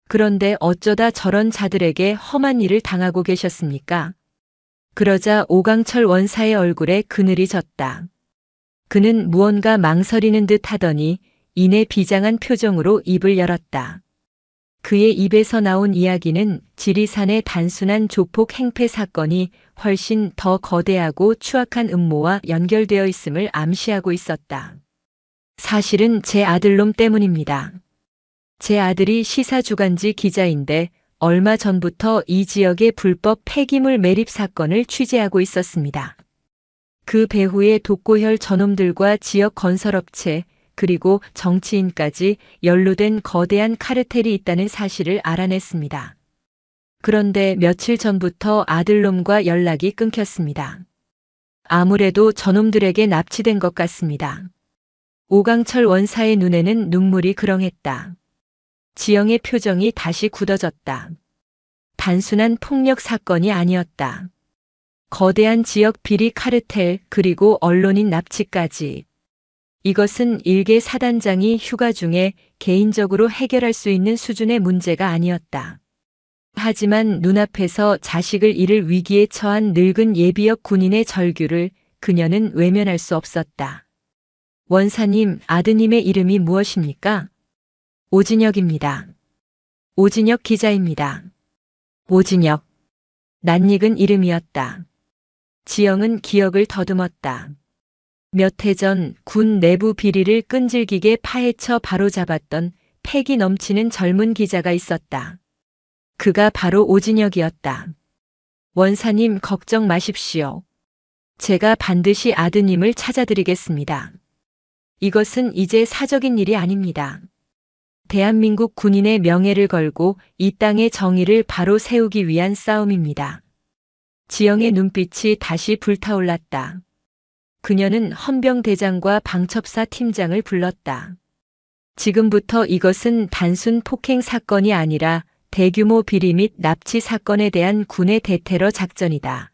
Speaker 1: 그런데 어쩌다 저런 자들에게 험한 일을 당하고 계셨습니까? 그러자 오강철 원사의 얼굴에 그늘이 졌다. 그는 무언가 망설이는 듯 하더니 이내 비장한 표정으로 입을 열었다. 그의 입에서 나온 이야기는 지리산의 단순한 조폭 행패 사건이 훨씬 더 거대하고 추악한 음모와 연결되어 있음을 암시하고 있었다. 사실은 제 아들놈 때문입니다. 제 아들이 시사주간지 기자인데 얼마 전부터 이 지역의 불법 폐기물 매립 사건을 취재하고 있었습니다. 그 배후에 독고혈 저놈들과 지역 건설업체 그리고 정치인까지 연루된 거대한 카르텔이 있다는 사실을 알아냈습니다. 그런데 며칠 전부터 아들놈과 연락이 끊겼습니다. 아무래도 저놈들에게 납치된 것 같습니다. 오강철 원사의 눈에는 눈물이 그렁했다. 지영의 표정이 다시 굳어졌다. 단순한 폭력 사건이 아니었다. 거대한 지역 비리 카르텔 그리고 언론인 납치까지. 이것은 일개 사단장이 휴가 중에 개인적으로 해결할 수 있는 수준의 문제가 아니었다. 하지만 눈앞에서 자식을 잃을 위기에 처한 늙은 예비역 군인의 절규를 그녀는 외면할 수 없었다. 원사님, 아드님의 이름이 무엇입니까? 오진혁입니다. 오진혁 기자입니다. 오진혁. 낯익은 이름이었다. 지영은 기억을 더듬었다. 몇 해 전 군 내부 비리를 끈질기게 파헤쳐 바로잡았던 패기 넘치는 젊은 기자가 있었다. 그가 바로 오진혁이었다. 원사님 걱정 마십시오. 제가 반드시 아드님을 찾아드리겠습니다. 이것은 이제 사적인 일이 아닙니다. 대한민국 군인의 명예를 걸고 이 땅의 정의를 바로 세우기 위한 싸움입니다. 지영의 눈빛이 다시 불타올랐다. 그녀는 헌병대장과 방첩사 팀장을 불렀다. 지금부터 이것은 단순 폭행 사건이 아니라 대규모 비리 및 납치 사건에 대한 군의 대테러 작전이다.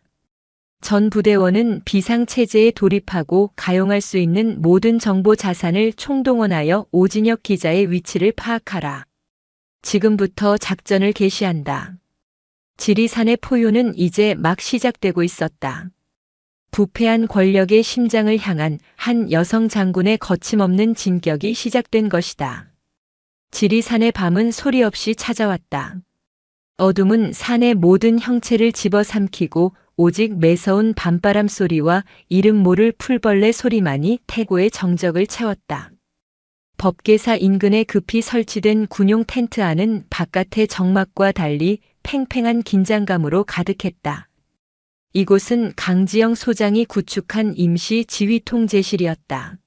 Speaker 1: 전 부대원은 비상체제에 돌입하고 가용할 수 있는 모든 정보 자산을 총동원하여 오진혁 기자의 위치를 파악하라. 지금부터 작전을 개시한다. 지리산의 포효는 이제 막 시작되고 있었다. 부패한 권력의 심장을 향한 한 여성 장군의 거침없는 진격이 시작된 것이다. 지리산의 밤은 소리 없이 찾아왔다. 어둠은 산의 모든 형체를 집어삼키고 오직 매서운 밤바람 소리와 이름 모를 풀벌레 소리만이 태고의 정적을 채웠다. 법계사 인근에 급히 설치된 군용 텐트 안은 바깥의 정막과 달리 팽팽한 긴장감으로 가득했다. 이곳은 강지영 소장이 구축한 임시 지휘통제실이었다.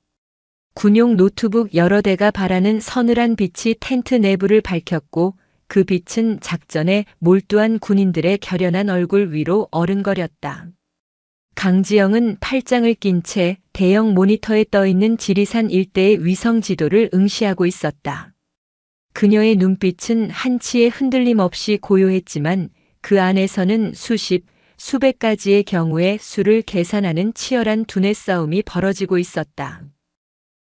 Speaker 1: 군용 노트북 여러 대가 발하는 서늘한 빛이 텐트 내부를 밝혔고 그 빛은 작전에 몰두한 군인들의 결연한 얼굴 위로 어른거렸다. 강지영은 팔짱을 낀 채 대형 모니터에 떠있는 지리산 일대의 위성 지도를 응시하고 있었다. 그녀의 눈빛은 한치의 흔들림 없이 고요했지만 그 안에서는 수백 가지의 경우의 수를 계산하는 치열한 두뇌 싸움이 벌어지고 있었다.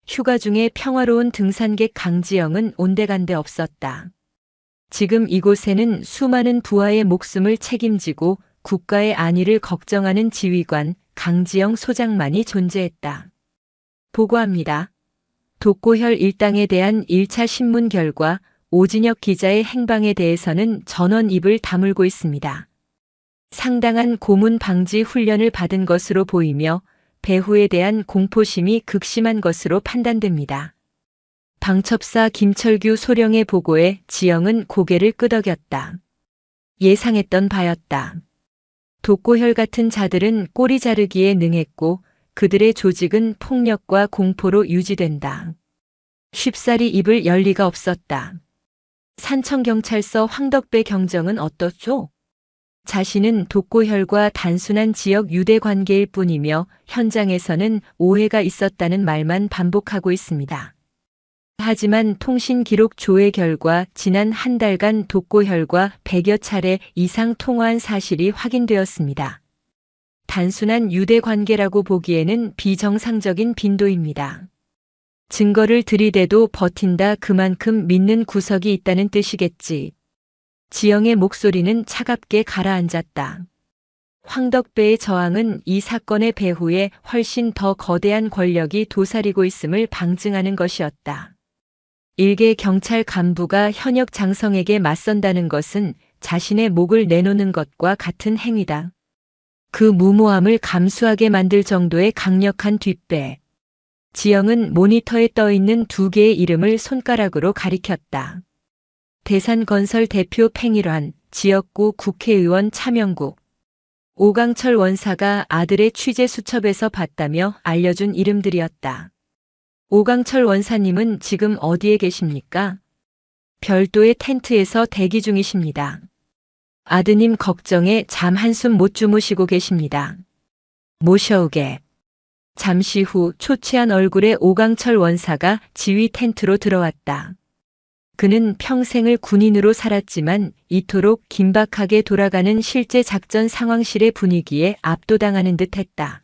Speaker 1: 휴가 중에 평화로운 등산객 강지영은 온데간데 없었다. 지금 이곳에는 수많은 부하의 목숨을 책임지고 국가의 안위를 걱정하는 지휘관 강지영 소장만이 존재했다. 보고합니다. 독고혈 일당에 대한 1차 신문 결과 오진혁 기자의 행방에 대해서는 전원 입을 다물고 있습니다. 상당한 고문 방지 훈련을 받은 것으로 보이며 배후에 대한 공포심이 극심한 것으로 판단됩니다. 방첩사 김철규 소령의 보고에 지영은 고개를 끄덕였다. 예상했던 바였다. 독고혈 같은 자들은 꼬리 자르기에 능했고 그들의 조직은 폭력과 공포로 유지된다. 쉽사리 입을 열 리가 없었다. 산청경찰서 황덕배 경정은 어떻죠? 자신은 독고혈과 단순한 지역 유대 관계일 뿐이며 현장에서는 오해가 있었다는 말만 반복하고 있습니다. 하지만 통신 기록 조회 결과 지난 한 달간 독고혈과 100여 차례 이상 통화한 사실이 확인되었습니다. 단순한 유대 관계라고 보기에는 비정상적인 빈도입니다. 증거를 들이대도 버틴다 그만큼 믿는 구석이 있다는 뜻이겠지. 지영의 목소리는 차갑게 가라앉았다. 황덕배의 저항은 이 사건의 배후에 훨씬 더 거대한 권력이 도사리고 있음을 방증하는 것이었다. 일개 경찰 간부가 현역 장성에게 맞선다는 것은 자신의 목을 내놓는 것과 같은 행위다. 그 무모함을 감수하게 만들 정도의 강력한 뒷배. 지영은 모니터에 떠있는 두 개의 이름을 손가락으로 가리켰다. 대산건설 대표 팽일환, 지역구 국회의원 차명국. 오강철 원사가 아들의 취재 수첩에서 봤다며 알려준 이름들이었다. 오강철 원사님은 지금 어디에 계십니까? 별도의 텐트에서 대기 중이십니다. 아드님 걱정에 잠 한숨 못 주무시고 계십니다. 모셔오게. 잠시 후 초췌한 얼굴의 오강철 원사가 지휘 텐트로 들어왔다. 그는 평생을 군인으로 살았지만 이토록 긴박하게 돌아가는 실제 작전 상황실의 분위기에 압도당하는 듯했다.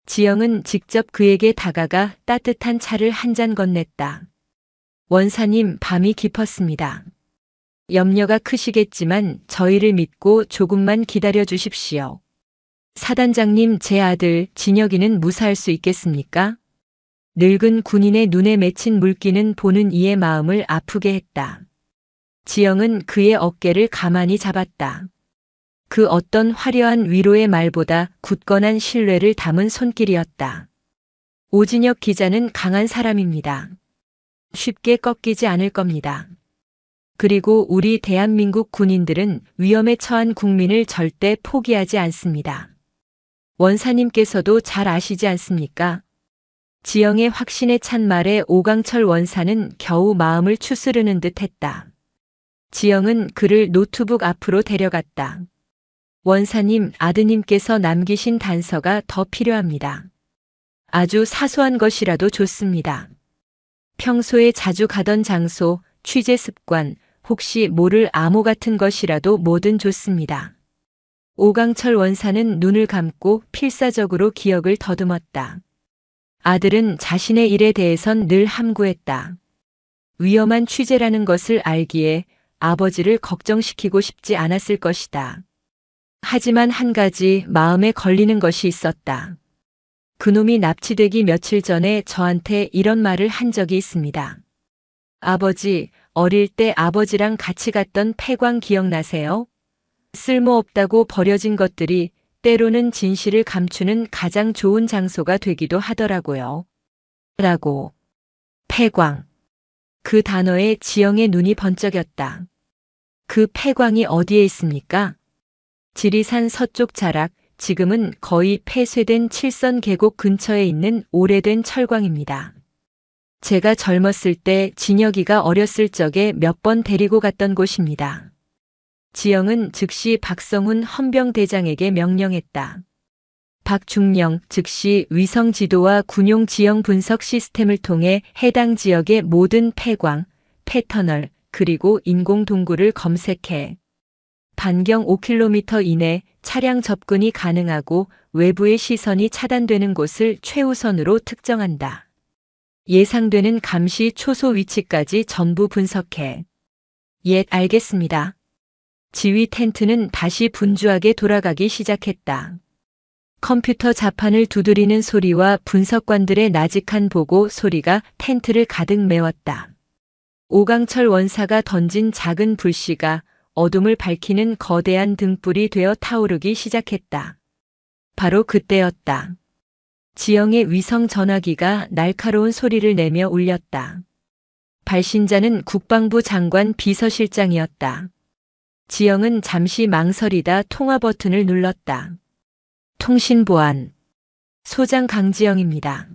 Speaker 1: 지영은 직접 그에게 다가가 따뜻한 차를 한 잔 건넸다. 원사님, 밤이 깊었습니다. 염려가 크시겠지만 저희를 믿고 조금만 기다려 주십시오. 사단장님, 제 아들 진혁이는 무사할 수 있겠습니까? 늙은 군인의 눈에 맺힌 물기는 보는 이의 마음을 아프게 했다. 지영은 그의 어깨를 가만히 잡았다. 그 어떤 화려한 위로의 말보다 굳건한 신뢰를 담은 손길이었다. 오진혁 기자는 강한 사람입니다. 쉽게 꺾이지 않을 겁니다. 그리고 우리 대한민국 군인들은 위험에 처한 국민을 절대 포기하지 않습니다. 원사님께서도 잘 아시지 않습니까? 지영의 확신에 찬 말에 오강철 원사는 겨우 마음을 추스르는 듯 했다. 지영은 그를 노트북 앞으로 데려갔다. 원사님, 아드님께서 남기신 단서가 더 필요합니다. 아주 사소한 것이라도 좋습니다. 평소에 자주 가던 장소, 취재 습관, 혹시 모를 암호 같은 것이라도 뭐든 좋습니다. 오강철 원사는 눈을 감고 필사적으로 기억을 더듬었다. 아들은 자신의 일에 대해선 늘 함구했다. 위험한 취재라는 것을 알기에 아버지를 걱정시키고 싶지 않았을 것이다. 하지만 한 가지 마음에 걸리는 것이 있었다. 그놈이 납치되기 며칠 전에 저한테 이런 말을 한 적이 있습니다. 아버지, 어릴 때 아버지랑 같이 갔던 폐광 기억나세요? 쓸모없다고 버려진 것들이 때로는 진실을 감추는 가장 좋은 장소가 되기도 하더라고요. 라고. 폐광. 그 단어에 지영의 눈이 번쩍였다. 그 폐광이 어디에 있습니까? 지리산 서쪽 자락, 지금은 거의 폐쇄된 칠선 계곡 근처에 있는 오래된 철광입니다. 제가 젊었을 때 진혁이가 어렸을 적에 몇 번 데리고 갔던 곳입니다. 지영은 즉시 박성훈 헌병대장에게 명령했다. 박중령 즉시 위성 지도와 군용 지형 분석 시스템을 통해 해당 지역의 모든 폐광, 폐터널, 그리고 인공 동굴을 검색해 반경 5km 이내 차량 접근이 가능하고 외부의 시선이 차단되는 곳을 최우선으로 특정한다. 예상되는 감시 초소 위치까지 전부 분석해. 예, 알겠습니다. 지휘 텐트는 다시 분주하게 돌아가기 시작했다. 컴퓨터 자판을 두드리는 소리와 분석관들의 나직한 보고 소리가 텐트를 가득 메웠다. 오강철 원사가 던진 작은 불씨가 어둠을 밝히는 거대한 등불이 되어 타오르기 시작했다. 바로 그때였다. 지영의 위성 전화기가 날카로운 소리를 내며 울렸다. 발신자는 국방부 장관 비서실장이었다. 지영은 잠시 망설이다 통화 버튼을 눌렀다. 통신 보안. 소장 강지영입니다.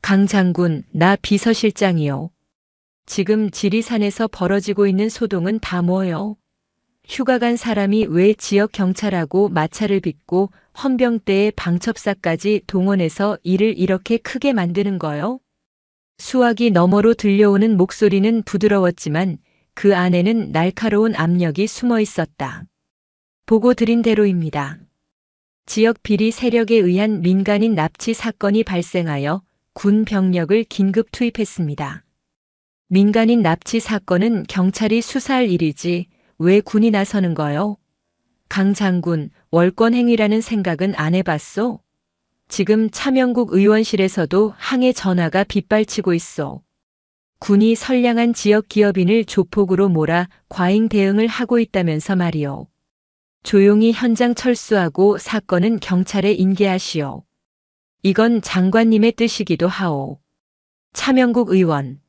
Speaker 1: 강 장군, 나 비서실장이요. 지금 지리산에서 벌어지고 있는 소동은 다 뭐요? 휴가 간 사람이 왜 지역 경찰하고 마찰을 빚고 헌병대의 방첩사까지 동원해서 일을 이렇게 크게 만드는 거요? 수화기 너머로 들려오는 목소리는 부드러웠지만 그 안에는 날카로운 압력이 숨어 있었다. 보고 드린 대로입니다. 지역 비리 세력에 의한 민간인 납치 사건이 발생하여 군 병력을 긴급 투입했습니다. 민간인 납치 사건은 경찰이 수사할 일이지 왜 군이 나서는 거요? 강 장군, 월권행위라는 생각은 안 해봤소? 지금 차명국 의원실에서도 항해 전화가 빗발치고 있어. 군이 선량한 지역 기업인을 조폭으로 몰아 과잉 대응을 하고 있다면서 말이오. 조용히 현장 철수하고 사건은 경찰에 인계하시오. 이건 장관님의 뜻이기도 하오. 차명국 의원.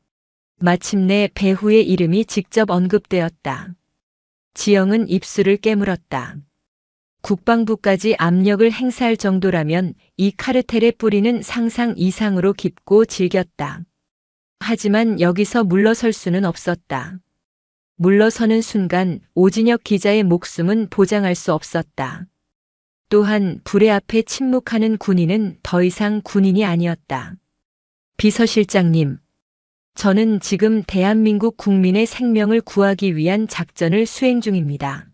Speaker 1: 마침내 배후의 이름이 직접 언급되었다. 지영은 입술을 깨물었다. 국방부까지 압력을 행사할 정도라면 이 카르텔의 뿌리는 상상 이상으로 깊고 질겼다. 하지만 여기서 물러설 수는 없었다. 물러서는 순간 오진혁 기자의 목숨은 보장할 수 없었다. 또한 불의 앞에 침묵하는 군인은 더 이상 군인이 아니었다. 비서실장님, 저는 지금 대한민국 국민의 생명을 구하기 위한 작전을 수행 중입니다.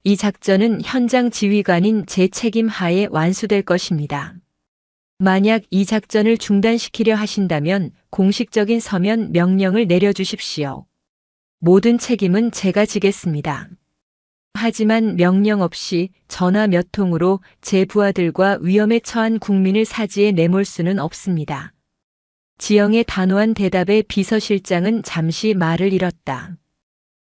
Speaker 1: 이 작전은 현장 지휘관인 제 책임 하에 완수될 것입니다. 만약 이 작전을 중단시키려 하신다면 공식적인 서면 명령을 내려주십시오. 모든 책임은 제가 지겠습니다. 하지만 명령 없이 전화 몇 통으로 제 부하들과 위험에 처한 국민을 사지에 내몰 수는 없습니다. 지영의 단호한 대답에 비서실장은 잠시 말을 잃었다.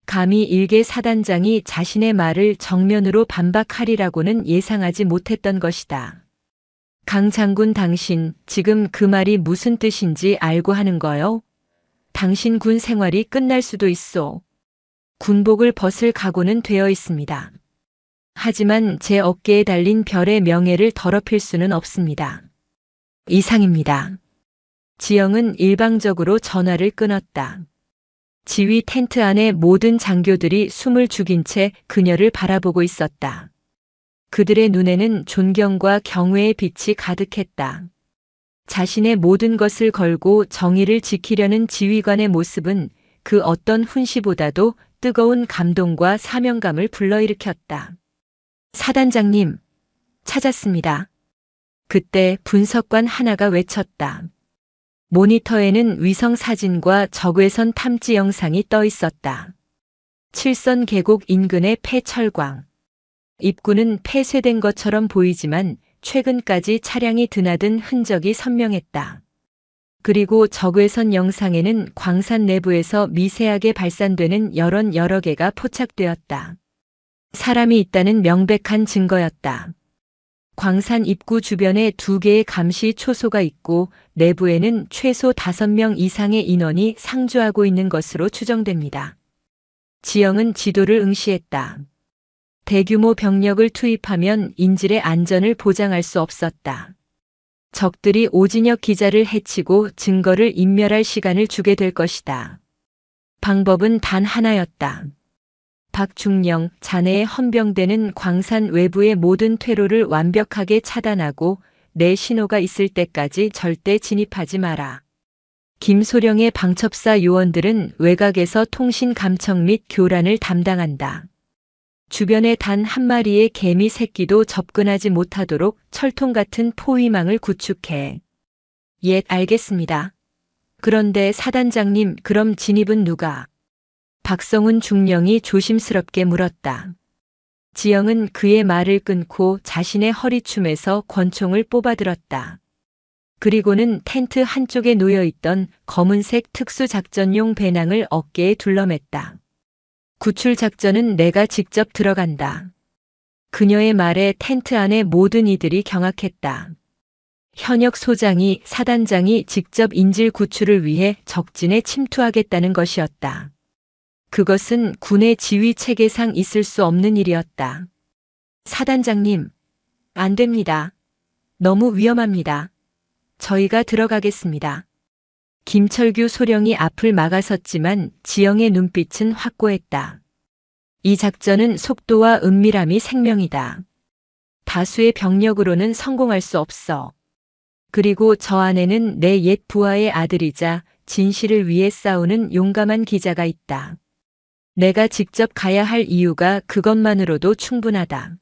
Speaker 1: 감히 일개 사단장이 자신의 말을 정면으로 반박하리라고는 예상하지 못했던 것이다. 강 장군, 당신 지금 그 말이 무슨 뜻인지 알고 하는 거요? 당신 군 생활이 끝날 수도 있소. 군복을 벗을 각오는 되어 있습니다. 하지만 제 어깨에 달린 별의 명예를 더럽힐 수는 없습니다. 이상입니다. 지영은 일방적으로 전화를 끊었다. 지휘 텐트 안의 모든 장교들이 숨을 죽인 채 그녀를 바라보고 있었다. 그들의 눈에는 존경과 경외의 빛이 가득했다. 자신의 모든 것을 걸고 정의를 지키려는 지휘관의 모습은 그 어떤 훈시보다도 뜨거운 감동과 사명감을 불러일으켰다. 사단장님, 찾았습니다. 그때 분석관 하나가 외쳤다. 모니터에는 위성 사진과 적외선 탐지 영상이 떠 있었다. 칠선 계곡 인근의 폐철광. 입구는 폐쇄된 것처럼 보이지만 최근까지 차량이 드나든 흔적이 선명했다. 그리고 적외선 영상에는 광산 내부에서 미세하게 발산되는 열원 여러 개가 포착되었다. 사람이 있다는 명백한 증거였다. 광산 입구 주변에 2개의 감시 초소가 있고 내부에는 최소 5명 이상의 인원이 상주하고 있는 것으로 추정됩니다. 지영은 지도를 응시했다. 대규모 병력을 투입하면 인질의 안전을 보장할 수 없었다. 적들이 오진혁 기자를 해치고 증거를 인멸할 시간을 주게 될 것이다. 방법은 단 하나였다. 박중령, 자네의 헌병대는 광산 외부의 모든 퇴로를 완벽하게 차단하고 내 신호가 있을 때까지 절대 진입하지 마라. 김소령의 방첩사 요원들은 외곽에서 통신 감청 및 교란을 담당한다. 주변에 단 한 마리의 개미 새끼도 접근하지 못하도록 철통 같은 포위망을 구축해. 예, 알겠습니다. 그런데 사단장님, 그럼 진입은 누가? 박성훈 중령이 조심스럽게 물었다. 지영은 그의 말을 끊고 자신의 허리춤에서 권총을 뽑아들었다. 그리고는 텐트 한쪽에 놓여있던 검은색 특수작전용 배낭을 어깨에 둘러맸다. 구출 작전은 내가 직접 들어간다. 그녀의 말에 텐트 안의 모든 이들이 경악했다. 현역 소장이 사단장이 직접 인질 구출을 위해 적진에 침투하겠다는 것이었다. 그것은 군의 지휘 체계상 있을 수 없는 일이었다. 사단장님, 안 됩니다. 너무 위험합니다. 저희가 들어가겠습니다. 김철규 소령이 앞을 막아섰지만 지영의 눈빛은 확고했다. 이 작전은 속도와 은밀함이 생명이다. 다수의 병력으로는 성공할 수 없어. 그리고 저 안에는 내 옛 부하의 아들이자 진실을 위해 싸우는 용감한 기자가 있다. 내가 직접 가야 할 이유가 그것만으로도 충분하다.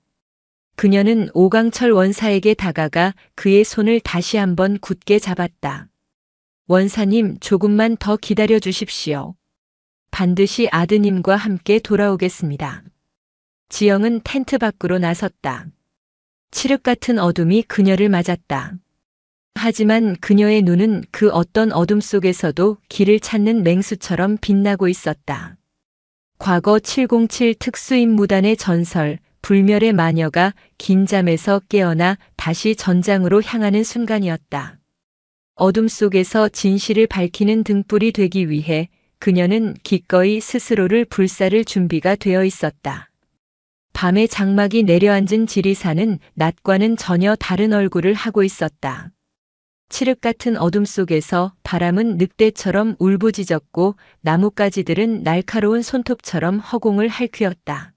Speaker 1: 그녀는 오강철 원사에게 다가가 그의 손을 다시 한번 굳게 잡았다. 원사님, 조금만 더 기다려 주십시오. 반드시 아드님과 함께 돌아오겠습니다. 지영은 텐트 밖으로 나섰다. 칠흑 같은 어둠이 그녀를 맞았다. 하지만 그녀의 눈은 그 어떤 어둠 속에서도 길을 찾는 맹수처럼 빛나고 있었다. 과거 707 특수임무단의 전설, 불멸의 마녀가 긴 잠에서 깨어나 다시 전장으로 향하는 순간이었다. 어둠 속에서 진실을 밝히는 등불이 되기 위해 그녀는 기꺼이 스스로를 불사를 준비가 되어 있었다. 밤에 장막이 내려앉은 지리산은 낮과는 전혀 다른 얼굴을 하고 있었다. 칠흑 같은 어둠 속에서 바람은 늑대처럼 울부짖었고 나뭇가지들은 날카로운 손톱처럼 허공을 핥히었다.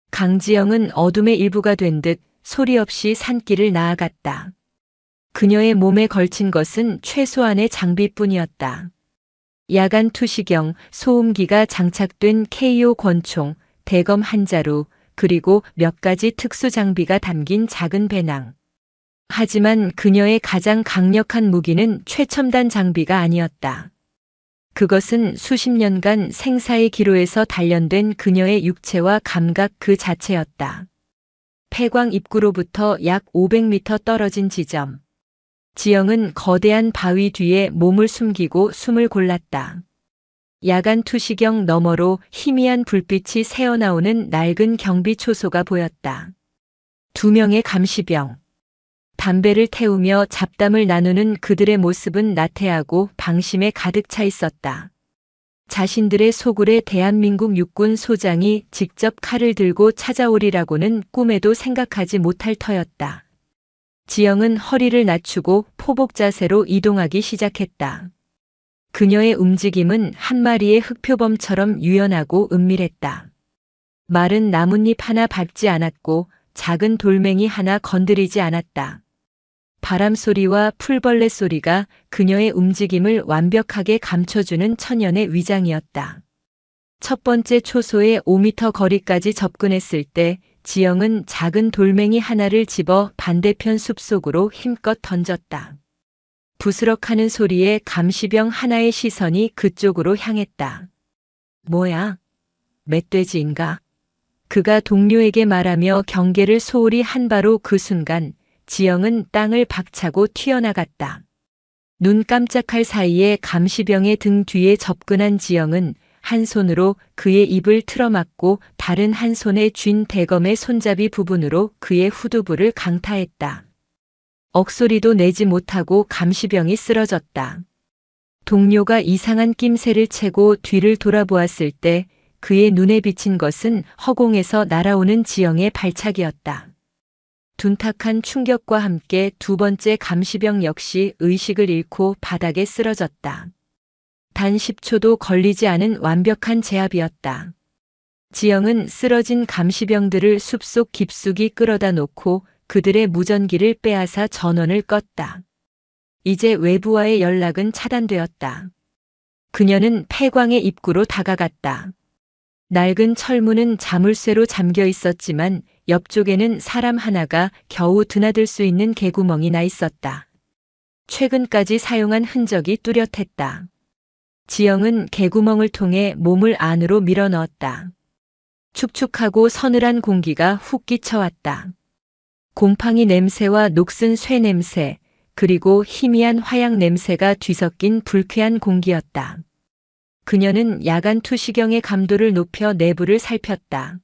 Speaker 1: 강지영은 어둠의 일부가 된 듯 소리 없이 산길을 나아갔다. 그녀의 몸에 걸친 것은 최소한의 장비뿐이었다. 야간 투시경, 소음기가 장착된 KO 권총, 대검 한 자루, 그리고 몇 가지 특수 장비가 담긴 작은 배낭. 하지만 그녀의 가장 강력한 무기는 최첨단 장비가 아니었다. 그것은 수십 년간 생사의 기로에서 단련된 그녀의 육체와 감각 그 자체였다. 폐광 입구로부터 약 500m 떨어진 지점. 지영은 거대한 바위 뒤에 몸을 숨기고 숨을 골랐다. 야간 투시경 너머로 희미한 불빛이 새어나오는 낡은 경비 초소가 보였다. 2명의 감시병. 담배를 태우며 잡담을 나누는 그들의 모습은 나태하고 방심에 가득 차 있었다. 자신들의 소굴에 대한민국 육군 소장이 직접 칼을 들고 찾아오리라고는 꿈에도 생각하지 못할 터였다. 지영은 허리를 낮추고 포복 자세로 이동하기 시작했다. 그녀의 움직임은 한 마리의 흑표범처럼 유연하고 은밀했다. 마른 나뭇잎 하나 밟지 않았고 작은 돌멩이 하나 건드리지 않았다. 바람 소리와 풀벌레 소리가 그녀의 움직임을 완벽하게 감춰주는 천연의 위장이었다. 첫 번째 초소의 5m 거리까지 접근했을 때 지영은 작은 돌멩이 하나를 집어 반대편 숲속으로 힘껏 던졌다. 부스럭하는 소리에 감시병 하나의 시선이 그쪽으로 향했다. 뭐야? 멧돼지인가? 그가 동료에게 말하며 경계를 소홀히 한 바로 그 순간 지영은 땅을 박차고 튀어나갔다. 눈 깜짝할 사이에 감시병의 등 뒤에 접근한 지영은 한 손으로 그의 입을 틀어막고 다른 한 손에 쥔 대검의 손잡이 부분으로 그의 후두부를 강타했다. 억소리도 내지 못하고 감시병이 쓰러졌다. 동료가 이상한 낌새를 채고 뒤를 돌아보았을 때 그의 눈에 비친 것은 허공에서 날아오는 지영의 발차기였다. 둔탁한 충격과 함께 두 번째 감시병 역시 의식을 잃고 바닥에 쓰러졌다. 단 10초도 걸리지 않은 완벽한 제압이었다. 지영은 쓰러진 감시병들을 숲속 깊숙이 끌어다 놓고 그들의 무전기를 빼앗아 전원을 껐다. 이제 외부와의 연락은 차단되었다. 그녀는 폐광의 입구로 다가갔다. 낡은 철문은 자물쇠로 잠겨 있었지만 옆쪽에는 사람 하나가 겨우 드나들 수 있는 개구멍이 나 있었다. 최근까지 사용한 흔적이 뚜렷했다. 지영은 개구멍을 통해 몸을 안으로 밀어 넣었다. 축축하고 서늘한 공기가 훅 끼쳐왔다. 곰팡이 냄새와 녹슨 쇠 냄새, 그리고 희미한 화약 냄새가 뒤섞인 불쾌한 공기였다. 그녀는 야간 투시경의 감도를 높여 내부를 살폈다.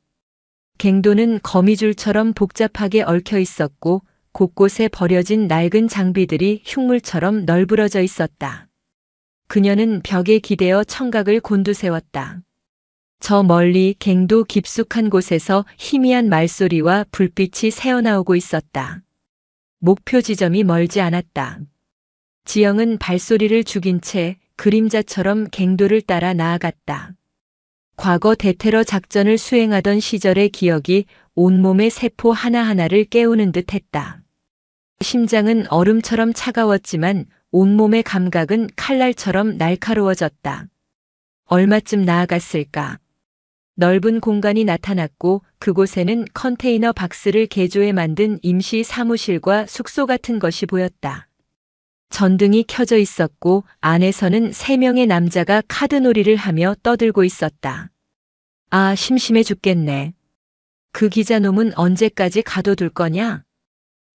Speaker 1: 갱도는 거미줄처럼 복잡하게 얽혀 있었고 곳곳에 버려진 낡은 장비들이 흉물처럼 널브러져 있었다. 그녀는 벽에 기대어 청각을 곤두세웠다. 저 멀리 갱도 깊숙한 곳에서 희미한 말소리와 불빛이 새어나오고 있었다. 목표 지점이 멀지 않았다. 지영은 발소리를 죽인 채 그림자처럼 갱도를 따라 나아갔다. 과거 대테러 작전을 수행하던 시절의 기억이 온몸의 세포 하나하나를 깨우는 듯 했다. 심장은 얼음처럼 차가웠지만 온몸의 감각은 칼날처럼 날카로워졌다. 얼마쯤 나아갔을까? 넓은 공간이 나타났고 그곳에는 컨테이너 박스를 개조해 만든 임시 사무실과 숙소 같은 것이 보였다. 전등이 켜져 있었고 안에서는 3명의 남자가 카드놀이를 하며 떠들고 있었다. 아, 심심해 죽겠네. 그 기자놈은 언제까지 가둬둘 거냐?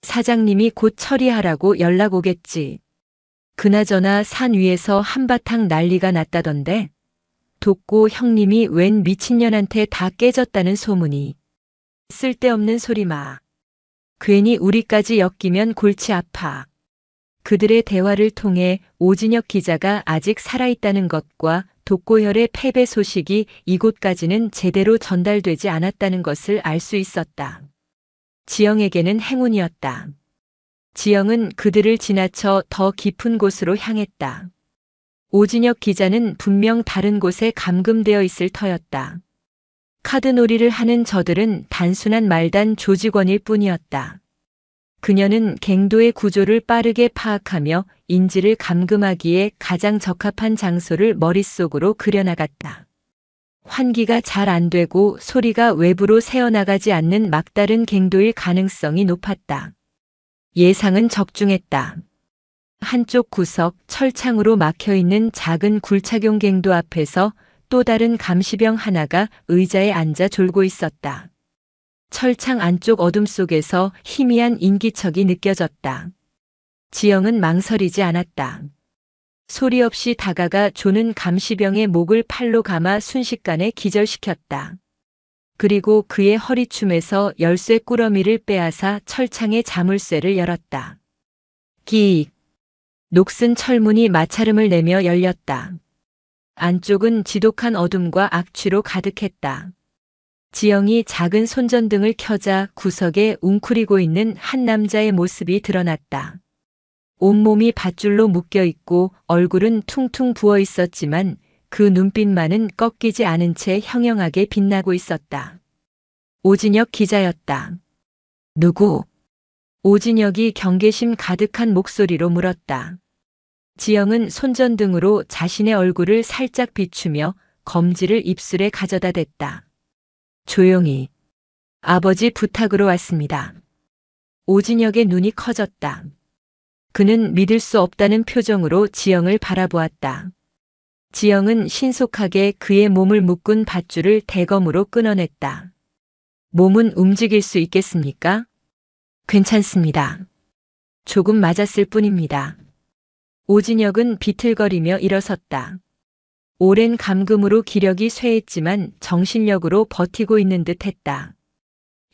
Speaker 1: 사장님이 곧 처리하라고 연락 오겠지. 그나저나 산 위에서 한바탕 난리가 났다던데. 독고 형님이 웬 미친년한테 다 깨졌다는 소문이. 쓸데없는 소리 마. 괜히 우리까지 엮이면 골치 아파. 그들의 대화를 통해 오진혁 기자가 아직 살아있다는 것과 독고혈의 패배 소식이 이곳까지는 제대로 전달되지 않았다는 것을 알 수 있었다. 지영에게는 행운이었다. 지영은 그들을 지나쳐 더 깊은 곳으로 향했다. 오진혁 기자는 분명 다른 곳에 감금되어 있을 터였다. 카드놀이를 하는 저들은 단순한 말단 조직원일 뿐이었다. 그녀는 갱도의 구조를 빠르게 파악하며 인지를 감금하기에 가장 적합한 장소를 머릿속으로 그려나갔다. 환기가 잘 안 되고 소리가 외부로 새어나가지 않는 막다른 갱도일 가능성이 높았다. 예상은 적중했다. 한쪽 구석 철창으로 막혀있는 작은 굴착용 갱도 앞에서 또 다른 감시병 하나가 의자에 앉아 졸고 있었다. 철창 안쪽 어둠 속에서 희미한 인기척이 느껴졌다. 지영은 망설이지 않았다. 소리 없이 다가가 조는 감시병의 목을 팔로 감아 순식간에 기절시켰다. 그리고 그의 허리춤에서 열쇠 꾸러미를 빼앗아 철창의 자물쇠를 열었다. 끼익. 녹슨 철문이 마찰음을 내며 열렸다. 안쪽은 지독한 어둠과 악취로 가득했다. 지영이 작은 손전등을 켜자 구석에 웅크리고 있는 한 남자의 모습이 드러났다. 온몸이 밧줄로 묶여 있고 얼굴은 퉁퉁 부어 있었지만 그 눈빛만은 꺾이지 않은 채 형형하게 빛나고 있었다. 오진혁 기자였다. 누구? 오진혁이 경계심 가득한 목소리로 물었다. 지영은 손전등으로 자신의 얼굴을 살짝 비추며 검지를 입술에 가져다 댔다. 조용히. 아버지 부탁으로 왔습니다. 오진혁의 눈이 커졌다. 그는 믿을 수 없다는 표정으로 지영을 바라보았다. 지영은 신속하게 그의 몸을 묶은 밧줄을 대검으로 끊어냈다. 몸은 움직일 수 있겠습니까? 괜찮습니다. 조금 맞았을 뿐입니다. 오진혁은 비틀거리며 일어섰다. 오랜 감금으로 기력이 쇠했지만 정신력으로 버티고 있는 듯 했다.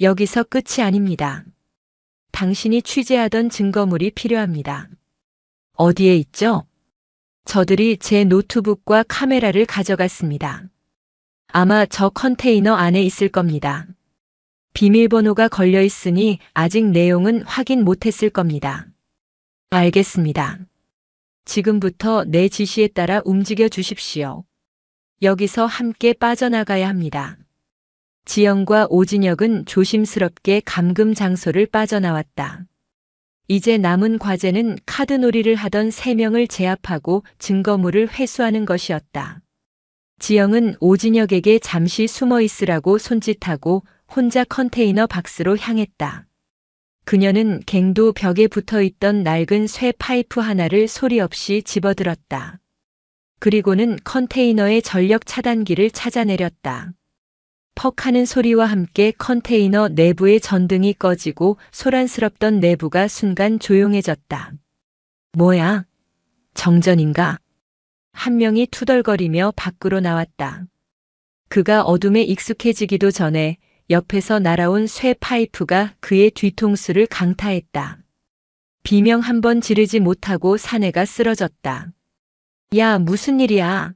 Speaker 1: 여기서 끝이 아닙니다. 당신이 취재하던 증거물이 필요합니다. 어디에 있죠? 저들이 제 노트북과 카메라를 가져갔습니다. 아마 저 컨테이너 안에 있을 겁니다. 비밀번호가 걸려 있으니 아직 내용은 확인 못했을 겁니다. 알겠습니다. 지금부터 내 지시에 따라 움직여 주십시오. 여기서 함께 빠져나가야 합니다. 지영과 오진혁은 조심스럽게 감금 장소를 빠져나왔다. 이제 남은 과제는 카드놀이를 하던 3명을 제압하고 증거물을 회수하는 것이었다. 지영은 오진혁에게 잠시 숨어 있으라고 손짓하고 혼자 컨테이너 박스로 향했다. 그녀는 갱도 벽에 붙어 있던 낡은 쇠 파이프 하나를 소리 없이 집어들었다. 그리고는 컨테이너의 전력 차단기를 찾아내렸다. 퍽 하는 소리와 함께 컨테이너 내부의 전등이 꺼지고 소란스럽던 내부가 순간 조용해졌다. 뭐야? 정전인가? 한 명이 투덜거리며 밖으로 나왔다. 그가 어둠에 익숙해지기도 전에 옆에서 날아온 쇠 파이프가 그의 뒤통수를 강타했다. 비명 한 번 지르지 못하고 사내가 쓰러졌다. 야, 무슨 일이야?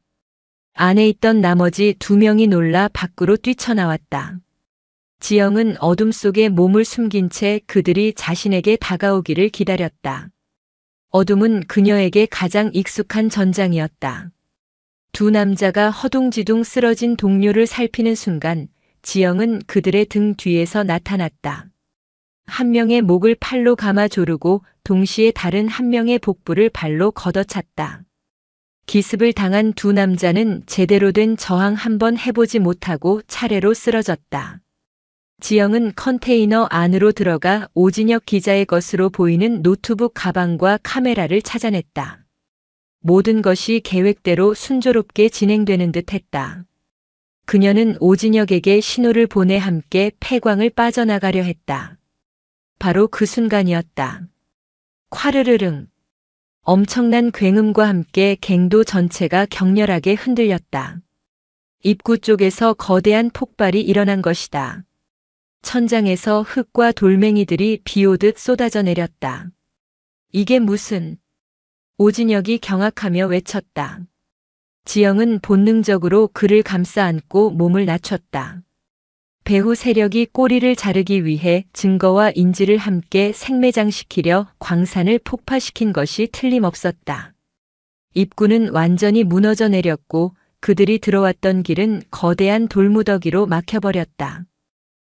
Speaker 1: 안에 있던 나머지 두 명이 놀라 밖으로 뛰쳐나왔다. 지영은 어둠 속에 몸을 숨긴 채 그들이 자신에게 다가오기를 기다렸다. 어둠은 그녀에게 가장 익숙한 전장이었다. 두 남자가 허둥지둥 쓰러진 동료를 살피는 순간 지영은 그들의 등 뒤에서 나타났다. 한 명의 목을 팔로 감아 조르고 동시에 다른 한 명의 복부를 발로 걷어찼다. 기습을 당한 두 남자는 제대로 된 저항 한번 해보지 못하고 차례로 쓰러졌다. 지영은 컨테이너 안으로 들어가 오진혁 기자의 것으로 보이는 노트북 가방과 카메라를 찾아냈다. 모든 것이 계획대로 순조롭게 진행되는 듯 했다. 그녀는 오진혁에게 신호를 보내 함께 폐광을 빠져나가려 했다. 바로 그 순간이었다. 콰르르릉. 엄청난 굉음과 함께 갱도 전체가 격렬하게 흔들렸다. 입구 쪽에서 거대한 폭발이 일어난 것이다. 천장에서 흙과 돌멩이들이 비오듯 쏟아져 내렸다. 이게 무슨... 오진혁이 경악하며 외쳤다. 지영은 본능적으로 그를 감싸 안고 몸을 낮췄다. 배후 세력이 꼬리를 자르기 위해 증거와 인지를 함께 생매장시키려 광산을 폭파시킨 것이 틀림없었다. 입구는 완전히 무너져 내렸고 그들이 들어왔던 길은 거대한 돌무더기로 막혀버렸다.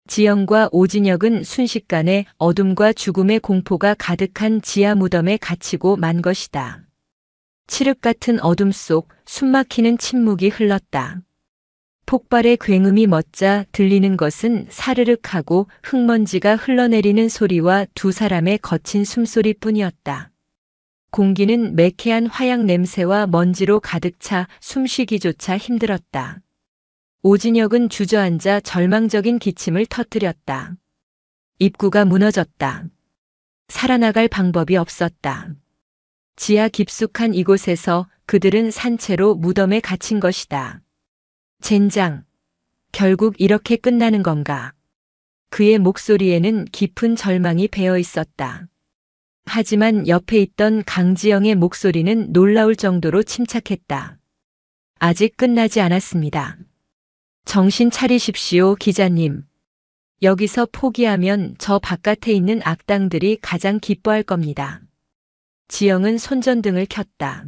Speaker 1: 지영과 오진혁은 순식간에 어둠과 죽음의 공포가 가득한 지하 무덤에 갇히고 만 것이다. 칠흑 같은 어둠 속 숨막히는 침묵이 흘렀다. 폭발의 굉음이 멎자 들리는 것은 사르륵하고 흙먼지가 흘러내리는 소리와 두 사람의 거친 숨소리뿐이었다. 공기는 매캐한 화약 냄새와 먼지로 가득 차 숨쉬기조차 힘들었다. 오진혁은 주저앉아 절망적인 기침을 터뜨렸다. 입구가 무너졌다. 살아나갈 방법이 없었다. 지하 깊숙한 이곳에서 그들은 산채로 무덤에 갇힌 것이다. 젠장. 결국 이렇게 끝나는 건가? 그의 목소리에는 깊은 절망이 배어 있었다. 하지만 옆에 있던 강지영의 목소리는 놀라울 정도로 침착했다. 아직 끝나지 않았습니다. 정신 차리십시오, 기자님. 여기서 포기하면 저 바깥에 있는 악당들이 가장 기뻐할 겁니다. 지영은 손전등을 켰다.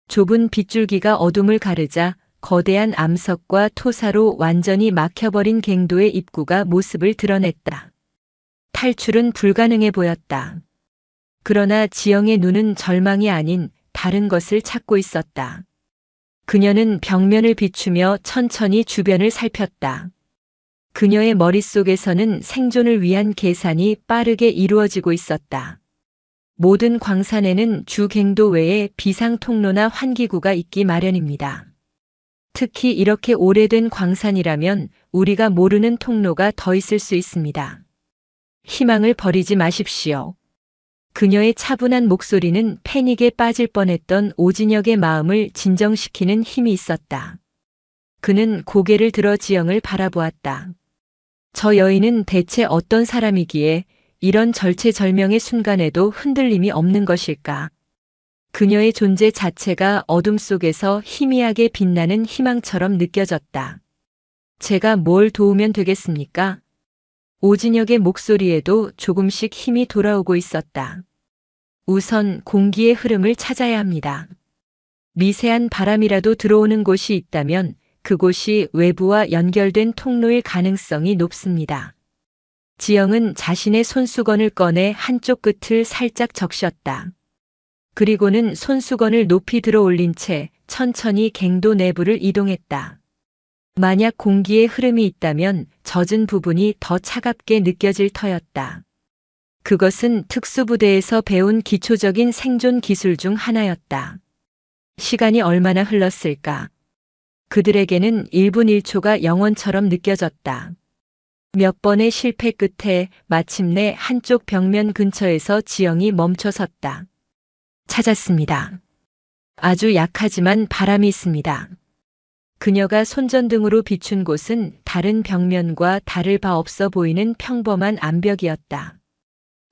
Speaker 1: 좁은 빗줄기가 어둠을 가르자 거대한 암석과 토사로 완전히 막혀버린 갱도의 입구가 모습을 드러냈다. 탈출은 불가능해 보였다. 그러나 지영의 눈은 절망이 아닌 다른 것을 찾고 있었다. 그녀는 벽면을 비추며 천천히 주변을 살폈다. 그녀의 머릿속에서는 생존을 위한 계산이 빠르게 이루어지고 있었다. 모든 광산에는 주 갱도 외에 비상 통로나 환기구가 있기 마련입니다. 특히 이렇게 오래된 광산이라면 우리가 모르는 통로가 더 있을 수 있습니다. 희망을 버리지 마십시오. 그녀의 차분한 목소리는 패닉에 빠질 뻔했던 오진혁의 마음을 진정시키는 힘이 있었다. 그는 고개를 들어 지영을 바라보았다. 저 여인은 대체 어떤 사람이기에 이런 절체절명의 순간에도 흔들림이 없는 것일까? 그녀의 존재 자체가 어둠 속에서 희미하게 빛나는 희망처럼 느껴졌다. 제가 뭘 도우면 되겠습니까? 오진혁의 목소리에도 조금씩 힘이 돌아오고 있었다. 우선 공기의 흐름을 찾아야 합니다. 미세한 바람이라도 들어오는 곳이 있다면 그곳이 외부와 연결된 통로일 가능성이 높습니다. 지영은 자신의 손수건을 꺼내 한쪽 끝을 살짝 적셨다. 그리고는 손수건을 높이 들어 올린 채 천천히 갱도 내부를 이동했다. 만약 공기의 흐름이 있다면 젖은 부분이 더 차갑게 느껴질 터였다. 그것은 특수부대에서 배운 기초적인 생존 기술 중 하나였다. 시간이 얼마나 흘렀을까? 그들에게는 1분 1초가 영원처럼 느껴졌다. 몇 번의 실패 끝에 마침내 한쪽 벽면 근처에서 지영이 멈춰 섰다. 찾았습니다. 아주 약하지만 바람이 있습니다. 그녀가 손전등으로 비춘 곳은 다른 벽면과 다를 바 없어 보이는 평범한 암벽이었다.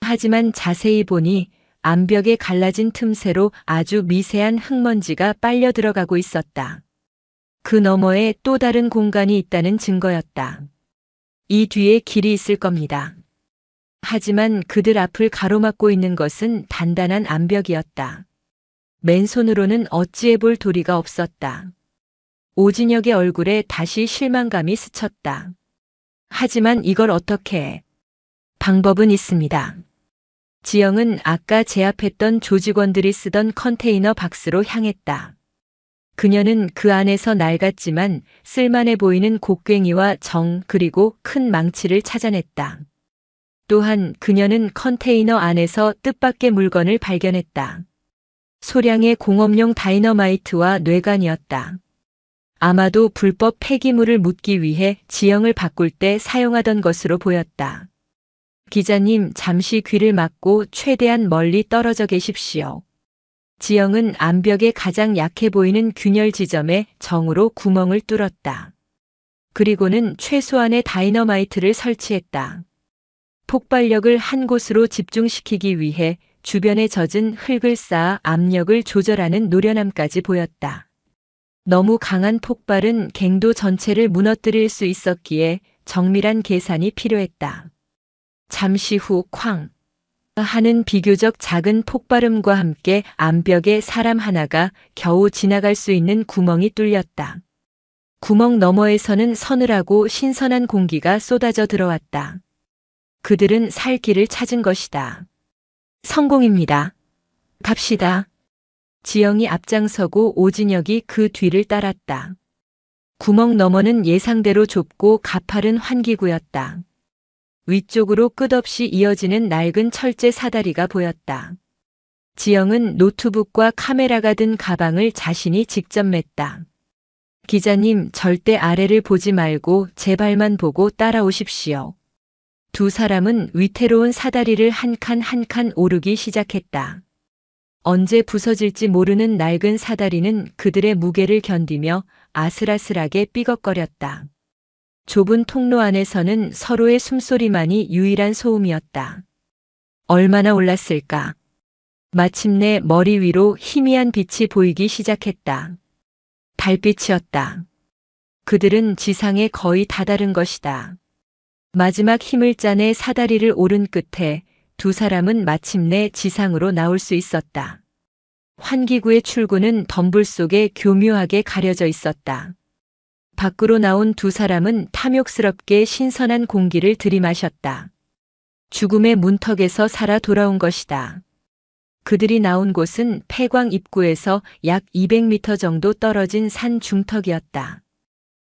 Speaker 1: 하지만 자세히 보니 암벽에 갈라진 틈새로 아주 미세한 흙먼지가 빨려 들어가고 있었다. 그 너머에 또 다른 공간이 있다는 증거였다. 이 뒤에 길이 있을 겁니다. 하지만 그들 앞을 가로막고 있는 것은 단단한 암벽이었다. 맨손으로는 어찌해 볼 도리가 없었다. 오진혁의 얼굴에 다시 실망감이 스쳤다. 하지만 이걸 어떻게 해? 방법은 있습니다. 지영은 아까 제압했던 조직원들이 쓰던 컨테이너 박스로 향했다. 그녀는 그 안에서 낡았지만 쓸만해 보이는 곡괭이와 정 그리고 큰 망치를 찾아냈다. 또한 그녀는 컨테이너 안에서 뜻밖의 물건을 발견했다. 소량의 공업용 다이너마이트와 뇌관이었다. 아마도 불법 폐기물을 묻기 위해 지형을 바꿀 때 사용하던 것으로 보였다. 기자님, 잠시 귀를 막고 최대한 멀리 떨어져 계십시오. 지영은 암벽의 가장 약해 보이는 균열 지점에 정으로 구멍을 뚫었다. 그리고는 최소한의 다이너마이트를 설치했다. 폭발력을 한 곳으로 집중시키기 위해 주변에 젖은 흙을 쌓아 압력을 조절하는 노련함까지 보였다. 너무 강한 폭발은 갱도 전체를 무너뜨릴 수 있었기에 정밀한 계산이 필요했다. 잠시 후 쾅 하는 비교적 작은 폭발음과 함께 암벽에 사람 하나가 겨우 지나갈 수 있는 구멍이 뚫렸다. 구멍 너머에서는 서늘하고 신선한 공기가 쏟아져 들어왔다. 그들은 살 길을 찾은 것이다. 성공입니다. 갑시다. 지영이 앞장서고 오진혁이 그 뒤를 따랐다. 구멍 너머는 예상대로 좁고 가파른 환기구였다. 위쪽으로 끝없이 이어지는 낡은 철제 사다리가 보였다. 지영은 노트북과 카메라가 든 가방을 자신이 직접 맸다. 기자님, 절대 아래를 보지 말고 제 발만 보고 따라오십시오. 두 사람은 위태로운 사다리를 한 칸 한 칸 오르기 시작했다. 언제 부서질지 모르는 낡은 사다리는 그들의 무게를 견디며 아슬아슬하게 삐걱거렸다. 좁은 통로 안에서는 서로의 숨소리만이 유일한 소음이었다. 얼마나 올랐을까? 마침내 머리 위로 희미한 빛이 보이기 시작했다. 달빛이었다. 그들은 지상에 거의 다다른 것이다. 마지막 힘을 짜내 사다리를 오른 끝에 두 사람은 마침내 지상으로 나올 수 있었다. 환기구의 출구는 덤불 속에 교묘하게 가려져 있었다. 밖으로 나온 두 사람은 탐욕스럽게 신선한 공기를 들이마셨다. 죽음의 문턱에서 살아 돌아온 것이다. 그들이 나온 곳은 폐광 입구에서 약 200m 정도 떨어진 산 중턱이었다.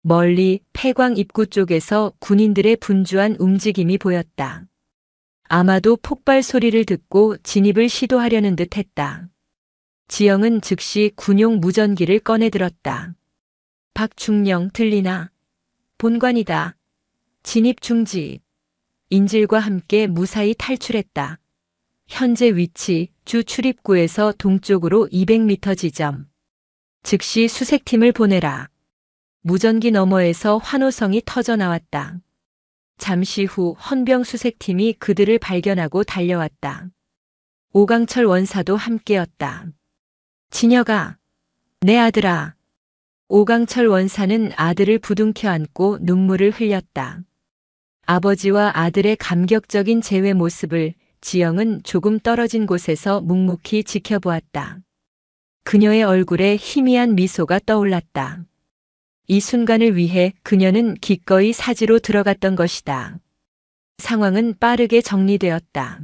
Speaker 1: 멀리 폐광 입구 쪽에서 군인들의 분주한 움직임이 보였다. 아마도 폭발 소리를 듣고 진입을 시도하려는 듯 했다. 지영은 즉시 군용 무전기를 꺼내들었다. 박중령, 들리나? 본관이다. 진입 중지. 인질과 함께 무사히 탈출했다. 현재 위치 주 출입구에서 동쪽으로 200m 지점. 즉시 수색팀을 보내라. 무전기 너머에서 환호성이 터져 나왔다. 잠시 후 헌병 수색팀이 그들을 발견하고 달려왔다. 오강철 원사도 함께였다. 진혁아, 내 아들아. 오강철 원사는 아들을 부둥켜 안고 눈물을 흘렸다. 아버지와 아들의 감격적인 재회 모습을 지영은 조금 떨어진 곳에서 묵묵히 지켜보았다. 그녀의 얼굴에 희미한 미소가 떠올랐다. 이 순간을 위해 그녀는 기꺼이 사지로 들어갔던 것이다. 상황은 빠르게 정리되었다.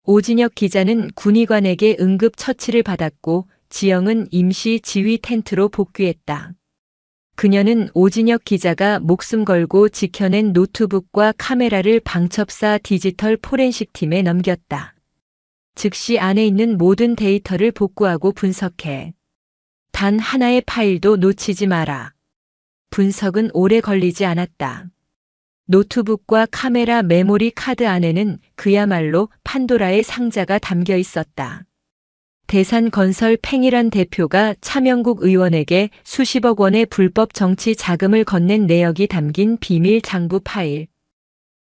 Speaker 1: 오진혁 기자는 군의관에게 응급 처치를 받았고 지영은 임시 지휘 텐트로 복귀했다. 그녀는 오진혁 기자가 목숨 걸고 지켜낸 노트북과 카메라를 방첩사 디지털 포렌식 팀에 넘겼다. 즉시 안에 있는 모든 데이터를 복구하고 분석해. 단 하나의 파일도 놓치지 마라. 분석은 오래 걸리지 않았다. 노트북과 카메라 메모리 카드 안에는 그야말로 판도라의 상자가 담겨 있었다. 대산건설 팽이란 대표가 차명국 의원에게 수십억 원의 불법 정치 자금을 건넨 내역이 담긴 비밀 장부 파일.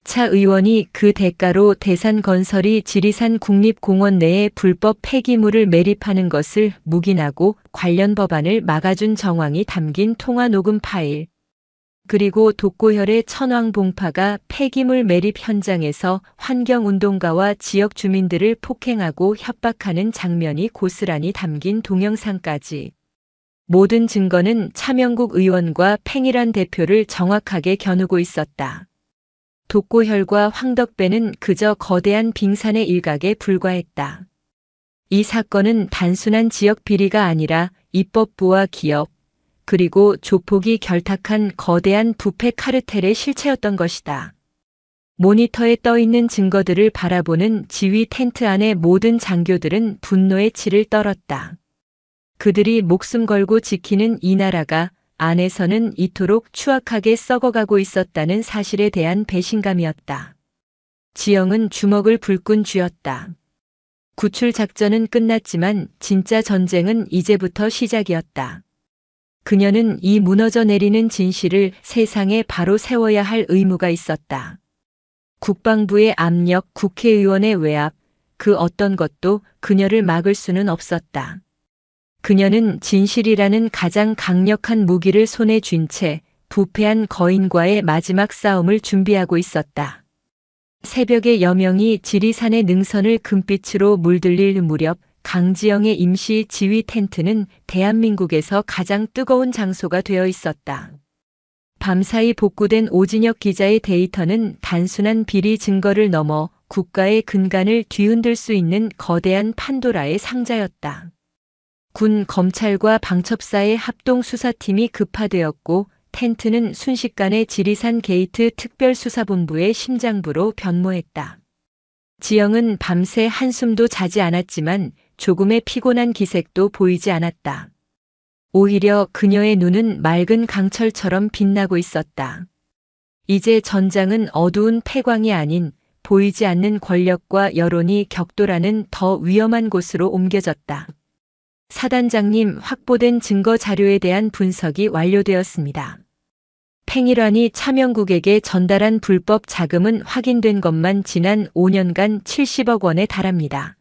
Speaker 1: 차 의원이 그 대가로 대산건설이 지리산 국립공원 내에 불법 폐기물을 매립하는 것을 묵인하고 관련 법안을 막아준 정황이 담긴 통화 녹음 파일. 그리고 독고혈의 천왕봉파가 폐기물 매립 현장에서 환경운동가와 지역 주민들을 폭행하고 협박하는 장면이 고스란히 담긴 동영상까지. 모든 증거는 차명국 의원과 팽이란 대표를 정확하게 겨누고 있었다. 독고혈과 황덕배는 그저 거대한 빙산의 일각에 불과했다. 이 사건은 단순한 지역 비리가 아니라 입법부와 기업, 그리고 조폭이 결탁한 거대한 부패 카르텔의 실체였던 것이다. 모니터에 떠있는 증거들을 바라보는 지휘 텐트 안의 모든 장교들은 분노의 치를 떨었다. 그들이 목숨 걸고 지키는 이 나라가 안에서는 이토록 추악하게 썩어가고 있었다는 사실에 대한 배신감이었다. 지영은 주먹을 불끈 쥐었다. 구출 작전은 끝났지만 진짜 전쟁은 이제부터 시작이었다. 그녀는 이 무너져 내리는 진실을 세상에 바로 세워야 할 의무가 있었다. 국방부의 압력, 국회의원의 외압, 그 어떤 것도 그녀를 막을 수는 없었다. 그녀는 진실이라는 가장 강력한 무기를 손에 쥔 채 부패한 거인과의 마지막 싸움을 준비하고 있었다. 새벽의 여명이 지리산의 능선을 금빛으로 물들릴 무렵 강지영의 임시 지휘 텐트는 대한민국에서 가장 뜨거운 장소가 되어 있었다. 밤사이 복구된 오진혁 기자의 데이터는 단순한 비리 증거를 넘어 국가의 근간을 뒤흔들 수 있는 거대한 판도라의 상자였다. 군, 검찰과 방첩사의 합동 수사팀이 급파되었고 텐트는 순식간에 지리산 게이트 특별수사본부의 심장부로 변모했다. 지영은 밤새 한숨도 자지 않았지만 조금의 피곤한 기색도 보이지 않았다. 오히려 그녀의 눈은 맑은 강철처럼 빛나고 있었다. 이제 전장은 어두운 패광이 아닌 보이지 않는 권력과 여론이 격돌하는 더 위험한 곳으로 옮겨졌다. 사단장님, 확보된 증거 자료에 대한 분석이 완료되었습니다. 팽일환이 차명국에게 전달한 불법 자금은 확인된 것만 지난 5년간 70억 원에 달합니다.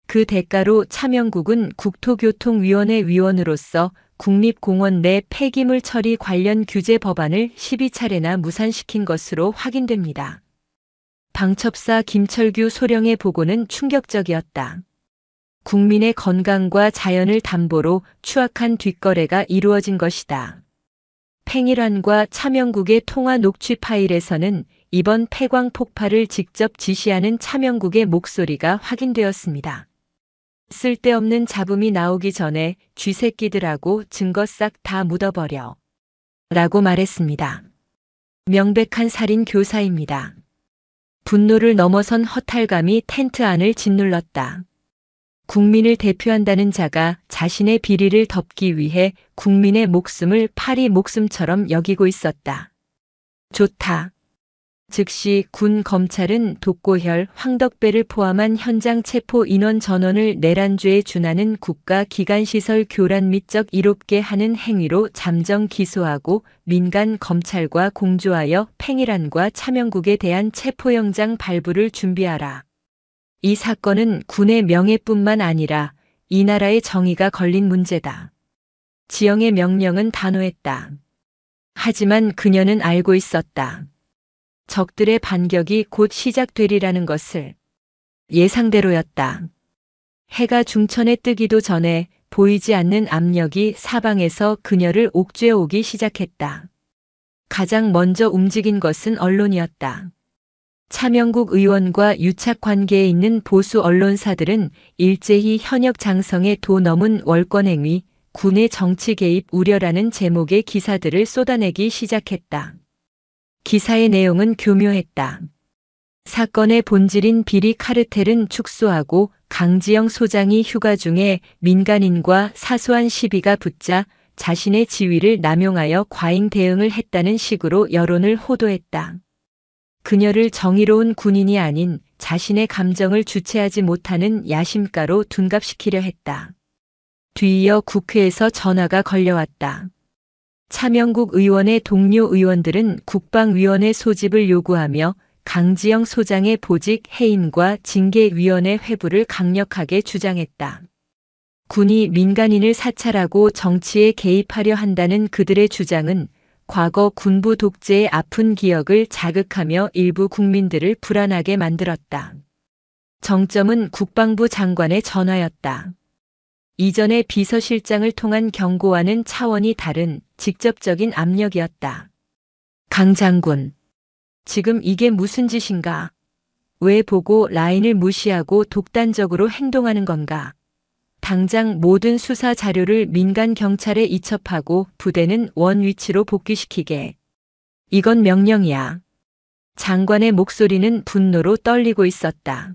Speaker 1: 그 대가로 차명국은 국토교통위원회 위원으로서 국립공원 내 폐기물 처리 관련 규제 법안을 12차례나 무산시킨 것으로 확인됩니다. 방첩사 김철규 소령의 보고는 충격적이었다. 국민의 건강과 자연을 담보로 추악한 뒷거래가 이루어진 것이다. 팽일환과 차명국의 통화 녹취 파일에서는 이번 폐광 폭파를 직접 지시하는 차명국의 목소리가 확인되었습니다. 쓸데없는 잡음이 나오기 전에 쥐새끼들하고 증거 싹 다 묻어버려. 라고 말했습니다. 명백한 살인 교사입니다. 분노를 넘어선 허탈감이 텐트 안을 짓눌렀다. 국민을 대표한다는 자가 자신의 비리를 덮기 위해 국민의 목숨을 파리 목숨처럼 여기고 있었다. 좋다. 즉시 군 검찰은 독고혈, 황덕배를 포함한 현장 체포 인원 전원을 내란죄에 준하는 국가기관시설 교란 및 이롭게 하는 행위로 잠정 기소하고 민간 검찰과 공조하여 팽일환과 차명국에 대한 체포영장 발부를 준비하라. 이 사건은 군의 명예뿐만 아니라 이 나라의 정의가 걸린 문제다. 지영의 명령은 단호했다. 하지만 그녀는 알고 있었다. 적들의 반격이 곧 시작되리라는 것을. 예상대로였다. 해가 중천에 뜨기도 전에 보이지 않는 압력이 사방에서 그녀를 옥죄어오기 시작했다. 가장 먼저 움직인 것은 언론이었다. 차명국 의원과 유착 관계에 있는 보수 언론사들은 일제히 현역 장성의 도 넘은 월권행위, 군의 정치 개입 우려라는 제목의 기사들을 쏟아내기 시작했다. 기사의 내용은 교묘했다. 사건의 본질인 비리 카르텔은 축소하고 강지영 소장이 휴가 중에 민간인과 사소한 시비가 붙자 자신의 지위를 남용하여 과잉 대응을 했다는 식으로 여론을 호도했다. 그녀를 정의로운 군인이 아닌 자신의 감정을 주체하지 못하는 야심가로 둔갑시키려 했다. 뒤이어 국회에서 전화가 걸려왔다. 차명국 의원의 동료 의원들은 국방위원회 소집을 요구하며 강지영 소장의 보직 해임과 징계위원회 회부를 강력하게 주장했다. 군이 민간인을 사찰하고 정치에 개입하려 한다는 그들의 주장은 과거 군부 독재의 아픈 기억을 자극하며 일부 국민들을 불안하게 만들었다. 정점은 국방부 장관의 전화였다. 이전의 비서실장을 통한 경고와는 차원이 다른 직접적인 압력이었다. 강 장군, 지금 이게 무슨 짓인가? 왜 보고 라인을 무시하고 독단적으로 행동하는 건가? 당장 모든 수사 자료를 민간 경찰에 이첩하고 부대는 원 위치로 복귀시키게. 이건 명령이야. 장관의 목소리는 분노로 떨리고 있었다.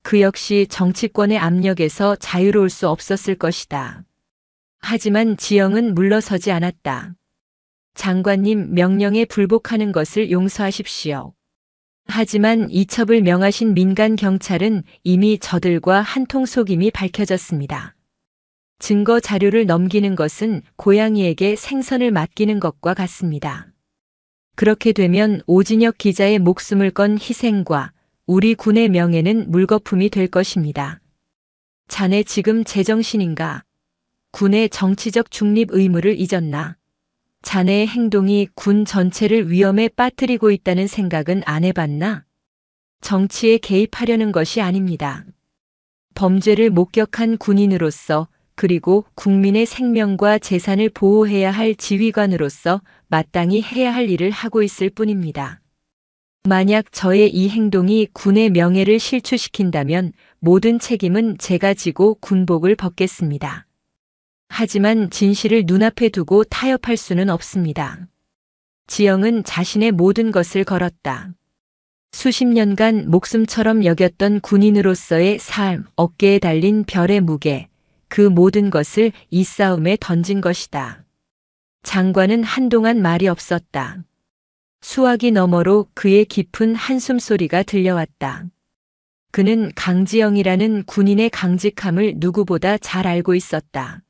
Speaker 1: 그 역시 정치권의 압력에서 자유로울 수 없었을 것이다. 하지만 지영은 물러서지 않았다. 장관님 명령에 불복하는 것을 용서하십시오. 하지만 이첩을 명하신 민간 경찰은 이미 저들과 한통속임이 밝혀졌습니다. 증거 자료를 넘기는 것은 고양이에게 생선을 맡기는 것과 같습니다. 그렇게 되면 오진혁 기자의 목숨을 건 희생과 우리 군의 명예는 물거품이 될 것입니다. 자네 지금 제정신인가? 군의 정치적 중립 의무를 잊었나? 자네의 행동이 군 전체를 위험에 빠뜨리고 있다는 생각은 안 해봤나? 정치에 개입하려는 것이 아닙니다. 범죄를 목격한 군인으로서 그리고 국민의 생명과 재산을 보호해야 할 지휘관으로서 마땅히 해야 할 일을 하고 있을 뿐입니다. 만약 저의 이 행동이 군의 명예를 실추시킨다면 모든 책임은 제가 지고 군복을 벗겠습니다. 하지만 진실을 눈앞에 두고 타협할 수는 없습니다. 지영은 자신의 모든 것을 걸었다. 수십 년간 목숨처럼 여겼던 군인으로서의 삶, 어깨에 달린 별의 무게, 그 모든 것을 이 싸움에 던진 것이다. 장관은 한동안 말이 없었다. 수화기 너머로 그의 깊은 한숨 소리가 들려왔다. 그는 강지영이라는 군인의 강직함을 누구보다 잘 알고 있었다.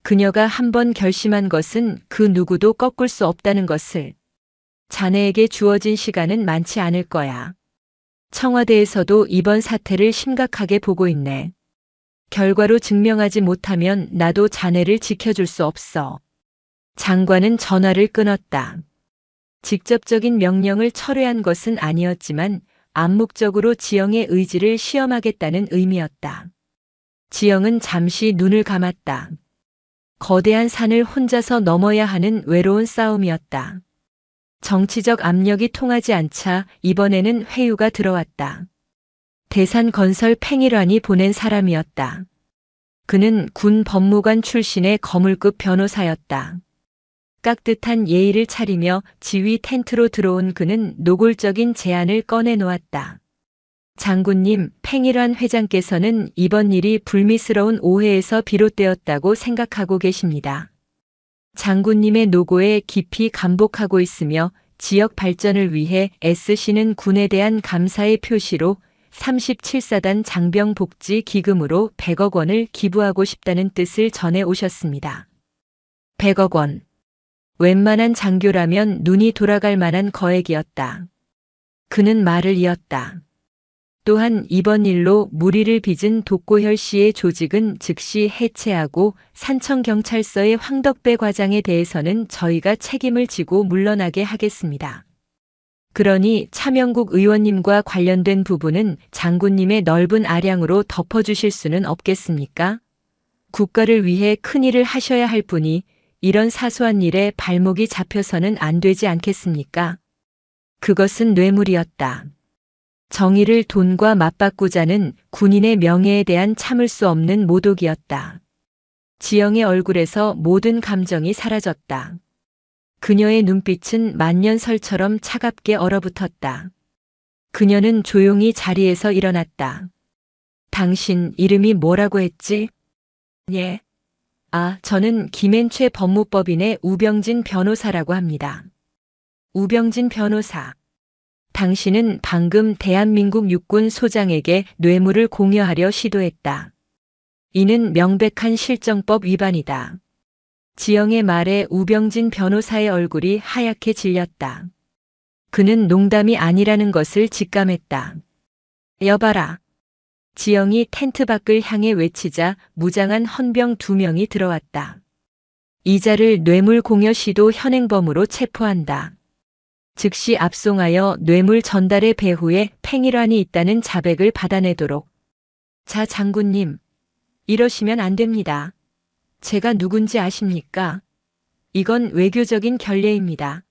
Speaker 1: 그녀가 한번 결심한 것은 그 누구도 꺾을 수 없다는 것을. 자네에게 주어진 시간은 많지 않을 거야. 청와대에서도 이번 사태를 심각하게 보고 있네. 결과로 증명하지 못하면 나도 자네를 지켜줄 수 없어. 장관은 전화를 끊었다. 직접적인 명령을 철회한 것은 아니었지만 암묵적으로 지영의 의지를 시험하겠다는 의미였다. 지영은 잠시 눈을 감았다. 거대한 산을 혼자서 넘어야 하는 외로운 싸움이었다. 정치적 압력이 통하지 않자 이번에는 회유가 들어왔다. 대산건설 팽일환이 보낸 사람이었다. 그는 군 법무관 출신의 거물급 변호사였다. 깍듯한 예의를 차리며 지휘 텐트로 들어온 그는 노골적인 제안을 꺼내놓았다. 장군님, 팽일환 회장께서는 이번 일이 불미스러운 오해에서 비롯되었다고 생각하고 계십니다. 장군님의 노고에 깊이 감복하고 있으며 지역 발전을 위해 애쓰시는 군에 대한 감사의 표시로 37사단 장병복지 기금으로 100억 원을 기부하고 싶다는 뜻을 전해 오셨습니다. 100억 원. 웬만한 장교라면 눈이 돌아갈 만한 거액이었다. 그는 말을 이었다. 또한 이번 일로 무리를 빚은 독고혈 씨의 조직은 즉시 해체하고 산청경찰서의 황덕배 과장에 대해서는 저희가 책임을 지고 물러나게 하겠습니다. 그러니 차명국 의원님과 관련된 부분은 장군님의 넓은 아량으로 덮어주실 수는 없겠습니까? 국가를 위해 큰일을 하셔야 할 분이 이런 사소한 일에 발목이 잡혀서는 안 되지 않겠습니까? 그것은 뇌물이었다. 정의를 돈과 맞바꾸자는 군인의 명예에 대한 참을 수 없는 모독이었다. 지영의 얼굴에서 모든 감정이 사라졌다. 그녀의 눈빛은 만년설처럼 차갑게 얼어붙었다. 그녀는 조용히 자리에서 일어났다. 당신 이름이 뭐라고 했지? 예. 저는 김앤최 법무법인의 우병진 변호사라고 합니다. 우병진 변호사. 당신은 방금 대한민국 육군 소장에게 뇌물을 공여하려 시도했다. 이는 명백한 실정법 위반이다. 지영의 말에 우병진 변호사의 얼굴이 하얗게 질렸다. 그는 농담이 아니라는 것을 직감했다. 여봐라. 지영이 텐트 밖을 향해 외치자 무장한 헌병 2명이 들어왔다. 이자를 뇌물 공여 시도 현행범으로 체포한다. 즉시 압송하여 뇌물 전달의 배후에 팽일환이 있다는 자백을 받아내도록. 자, 장군님. 이러시면 안 됩니다. 제가 누군지 아십니까? 이건 외교적인 결례입니다.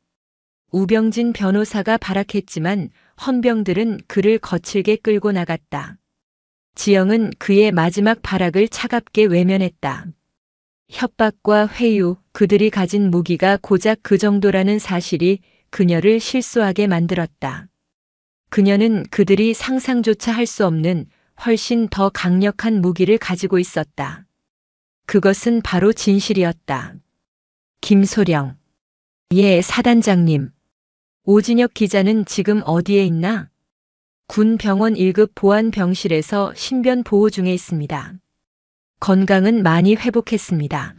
Speaker 1: 우병진 변호사가 발악했지만 헌병들은 그를 거칠게 끌고 나갔다. 지영은 그의 마지막 발악을 차갑게 외면했다. 협박과 회유, 그들이 가진 무기가 고작 그 정도라는 사실이 그녀를 실소하게 만들었다. 그녀는 그들이 상상조차 할 수 없는 훨씬 더 강력한 무기를 가지고 있었다. 그것은 바로 진실이었다. 김소령. 예, 사단장님. 오진혁 기자는 지금 어디에 있나? 군 병원 1급 보안병실에서 신변 보호 중에 있습니다. 건강은 많이 회복했습니다.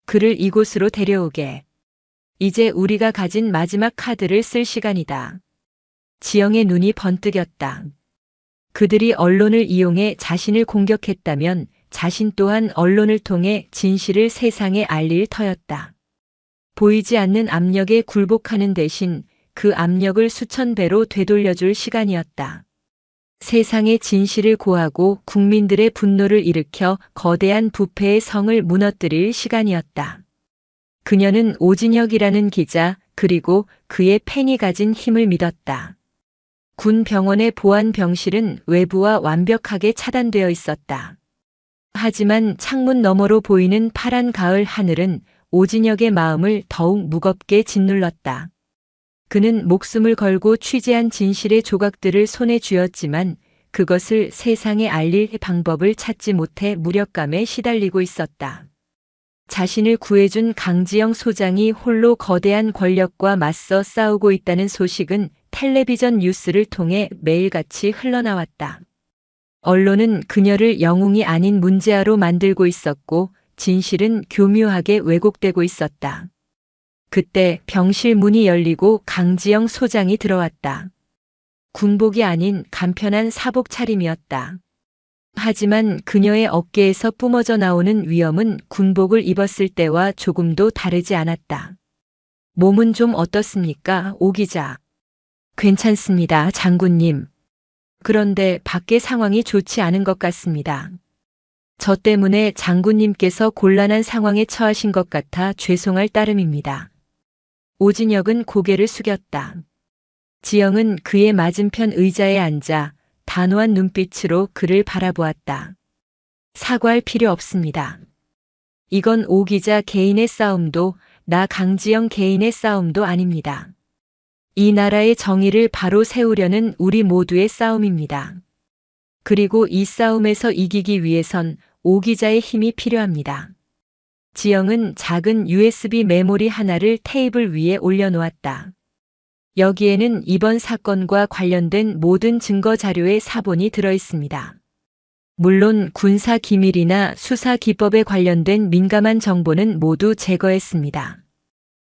Speaker 1: 그를 이곳으로 데려오게. 이제 우리가 가진 마지막 카드를 쓸 시간이다. 지영의 눈이 번뜩였다. 그들이 언론을 이용해 자신을 공격했다면 자신 또한 언론을 통해 진실을 세상에 알릴 터였다. 보이지 않는 압력에 굴복하는 대신 그 압력을 수천 배로 되돌려줄 시간이었다. 세상의 진실을 고하고 국민들의 분노를 일으켜 거대한 부패의 성을 무너뜨릴 시간이었다. 그녀는 오진혁이라는 기자 그리고 그의 팬이 가진 힘을 믿었다. 군 병원의 보안 병실은 외부와 완벽하게 차단되어 있었다. 하지만 창문 너머로 보이는 파란 가을 하늘은 오진혁의 마음을 더욱 무겁게 짓눌렀다. 그는 목숨을 걸고 취재한 진실의 조각들을 손에 쥐었지만 그것을 세상에 알릴 방법을 찾지 못해 무력감에 시달리고 있었다. 자신을 구해준 강지영 소장이 홀로 거대한 권력과 맞서 싸우고 있다는 소식은 텔레비전 뉴스를 통해 매일같이 흘러나왔다. 언론은 그녀를 영웅이 아닌 문제아로 만들고 있었고 진실은 교묘하게 왜곡되고 있었다. 그때 병실 문이 열리고 강지영 소장이 들어왔다. 군복이 아닌 간편한 사복 차림이었다. 하지만 그녀의 어깨에서 뿜어져 나오는 위엄은 군복을 입었을 때와 조금도 다르지 않았다. 몸은 좀 어떻습니까, 오 기자? 괜찮습니다, 장군님. 그런데 밖의 상황이 좋지 않은 것 같습니다. 저 때문에 장군님께서 곤란한 상황에 처하신 것 같아 죄송할 따름입니다. 오진혁은 고개를 숙였다. 지영은 그의 맞은편 의자에 앉아 단호한 눈빛으로 그를 바라보았다. 사과할 필요 없습니다. 이건 오 기자 개인의 싸움도 나 강지영 개인의 싸움도 아닙니다. 이 나라의 정의를 바로 세우려는 우리 모두의 싸움입니다. 그리고 이 싸움에서 이기기 위해선 오 기자의 힘이 필요합니다. 지영은 작은 USB 메모리 하나를 테이블 위에 올려놓았다. 여기에는 이번 사건과 관련된 모든 증거 자료의 사본이 들어있습니다. 물론 군사 기밀이나 수사 기법에 관련된 민감한 정보는 모두 제거했습니다.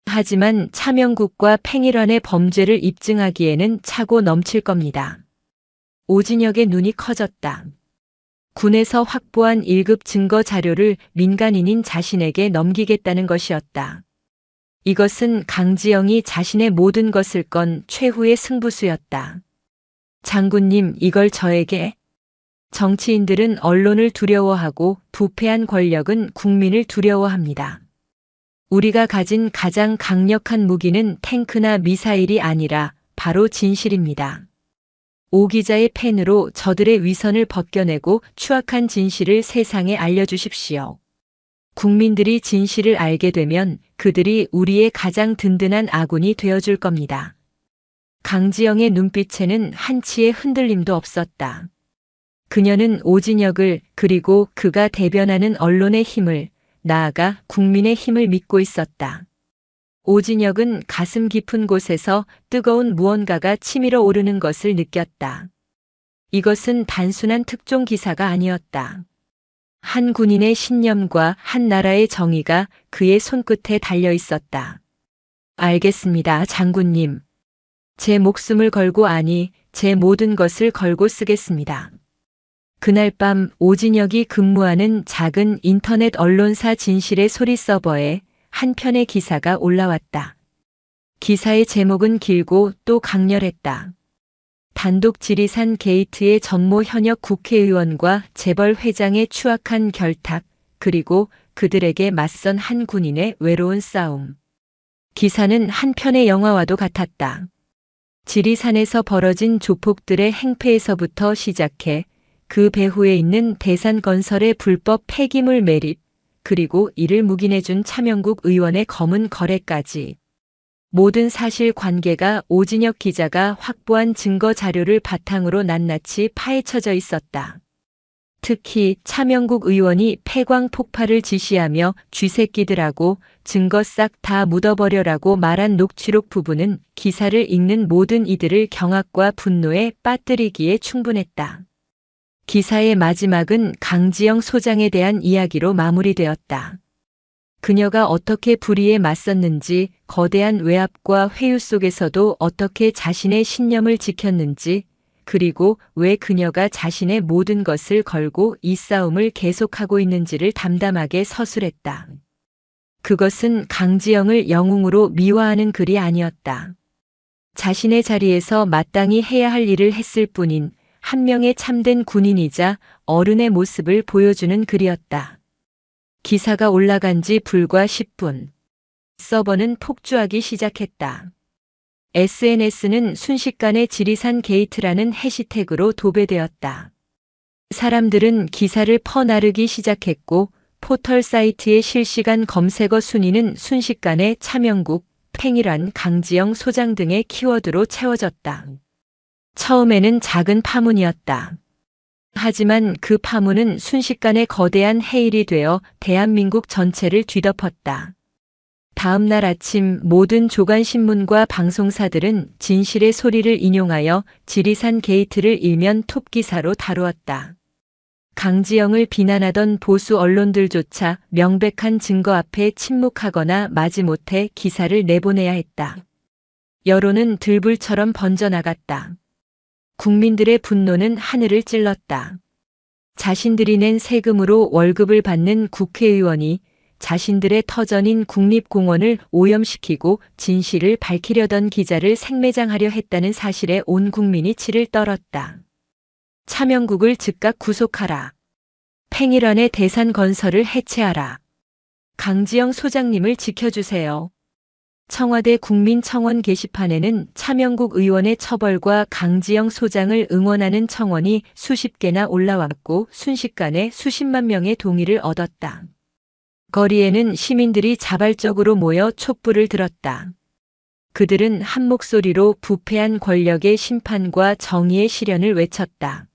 Speaker 1: 하지만 차명국과 팽일환의 범죄를 입증하기에는 차고 넘칠 겁니다. 오진혁의 눈이 커졌다. 군에서 확보한 1급 증거 자료를 민간인인 자신에게 넘기겠다는 것이었다. 이것은 강지영이 자신의 모든 것을 건 최후의 승부수였다. 장군님, 이걸 저에게? 정치인들은 언론을 두려워하고 부패한 권력은 국민을 두려워합니다. 우리가 가진 가장 강력한 무기는 탱크나 미사일이 아니라 바로 진실입니다. 오 기자의 펜으로 저들의 위선을 벗겨내고 추악한 진실을 세상에 알려주십시오. 국민들이 진실을 알게 되면 그들이 우리의 가장 든든한 아군이 되어줄 겁니다. 강지영의 눈빛에는 한치의 흔들림도 없었다. 그녀는 오진혁을 그리고 그가 대변하는 언론의 힘을 나아가 국민의 힘을 믿고 있었다. 오진혁은 가슴 깊은 곳에서 뜨거운 무언가가 치밀어 오르는 것을 느꼈다. 이것은 단순한 특종 기사가 아니었다. 한 군인의 신념과 한 나라의 정의가 그의 손끝에 달려 있었다. 알겠습니다, 장군님. 제 목숨을 걸고 아니, 제 모든 것을 걸고 쓰겠습니다. 그날 밤 오진혁이 근무하는 작은 인터넷 언론사 진실의 소리 서버에 한 편의 기사가 올라왔다. 기사의 제목은 길고 또 강렬했다. 단독 지리산 게이트의 전모 현역 국회의원과 재벌 회장의 추악한 결탁, 그리고 그들에게 맞선 한 군인의 외로운 싸움. 기사는 한 편의 영화와도 같았다. 지리산에서 벌어진 조폭들의 행패에서부터 시작해 그 배후에 있는 대산건설의 불법 폐기물 매립, 그리고 이를 묵인해준 차명국 의원의 검은 거래까지. 모든 사실관계가 오진혁 기자가 확보한 증거 자료를 바탕으로 낱낱이 파헤쳐져 있었다. 특히 차명국 의원이 폐광 폭발을 지시하며 쥐새끼들하고 증거 싹 다 묻어버려라고 말한 녹취록 부분은 기사를 읽는 모든 이들을 경악과 분노에 빠뜨리기에 충분했다. 기사의 마지막은 강지영 소장에 대한 이야기로 마무리되었다. 그녀가 어떻게 불의에 맞섰는지, 거대한 외압과 회유 속에서도 어떻게 자신의 신념을 지켰는지, 그리고 왜 그녀가 자신의 모든 것을 걸고 이 싸움을 계속하고 있는지를 담담하게 서술했다. 그것은 강지영을 영웅으로 미화하는 글이 아니었다. 자신의 자리에서 마땅히 해야 할 일을 했을 뿐인 한 명의 참된 군인이자 어른의 모습을 보여주는 글이었다. 기사가 올라간 지 불과 10분. 서버는 폭주하기 시작했다. SNS는 순식간에 지리산 게이트라는 해시태그로 도배되었다. 사람들은 기사를 퍼나르기 시작했고 포털 사이트의 실시간 검색어 순위는 순식간에 차명국, 팽일환, 강지영 소장 등의 키워드로 채워졌다. 처음에는 작은 파문이었다. 하지만 그 파문은 순식간에 거대한 해일이 되어 대한민국 전체를 뒤덮었다. 다음 날 아침 모든 조간신문과 방송사들은 진실의 소리를 인용하여 지리산 게이트를 일면 톱기사로 다루었다. 강지영을 비난하던 보수 언론들조차 명백한 증거 앞에 침묵하거나 마지못해 기사를 내보내야 했다. 여론은 들불처럼 번져나갔다. 국민들의 분노는 하늘을 찔렀다. 자신들이 낸 세금으로 월급을 받는 국회의원이 자신들의 터전인 국립공원을 오염시키고 진실을 밝히려던 기자를 생매장하려 했다는 사실에 온 국민이 치를 떨었다. 차명국을 즉각 구속하라. 팽일환의 대산건설을 해체하라. 강지영 소장님을 지켜주세요. 청와대 국민청원 게시판에는 차명국 의원의 처벌과 강지영 소장을 응원하는 청원이 수십 개나 올라왔고 순식간에 수십만 명의 동의를 얻었다. 거리에는 시민들이 자발적으로 모여 촛불을 들었다. 그들은 한 목소리로 부패한 권력의 심판과 정의의 실현을 외쳤다.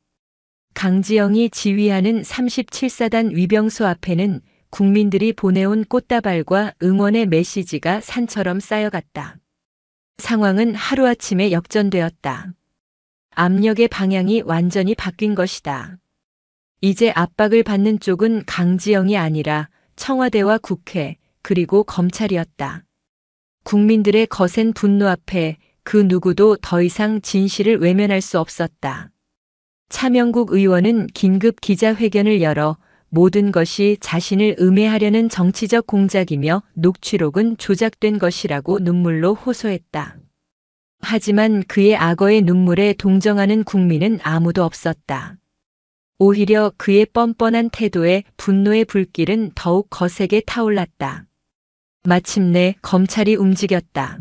Speaker 1: 강지영이 지휘하는 37사단 위병소 앞에는 국민들이 보내온 꽃다발과 응원의 메시지가 산처럼 쌓여갔다. 상황은 하루아침에 역전되었다. 압력의 방향이 완전히 바뀐 것이다. 이제 압박을 받는 쪽은 강지영이 아니라 청와대와 국회, 그리고 검찰이었다. 국민들의 거센 분노 앞에 그 누구도 더 이상 진실을 외면할 수 없었다. 차명국 의원은 긴급 기자회견을 열어 모든 것이 자신을 음해하려는 정치적 공작이며 녹취록은 조작된 것이라고 눈물로 호소했다. 하지만 그의 악어의 눈물에 동정하는 국민은 아무도 없었다. 오히려 그의 뻔뻔한 태도에 분노의 불길은 더욱 거세게 타올랐다. 마침내 검찰이 움직였다.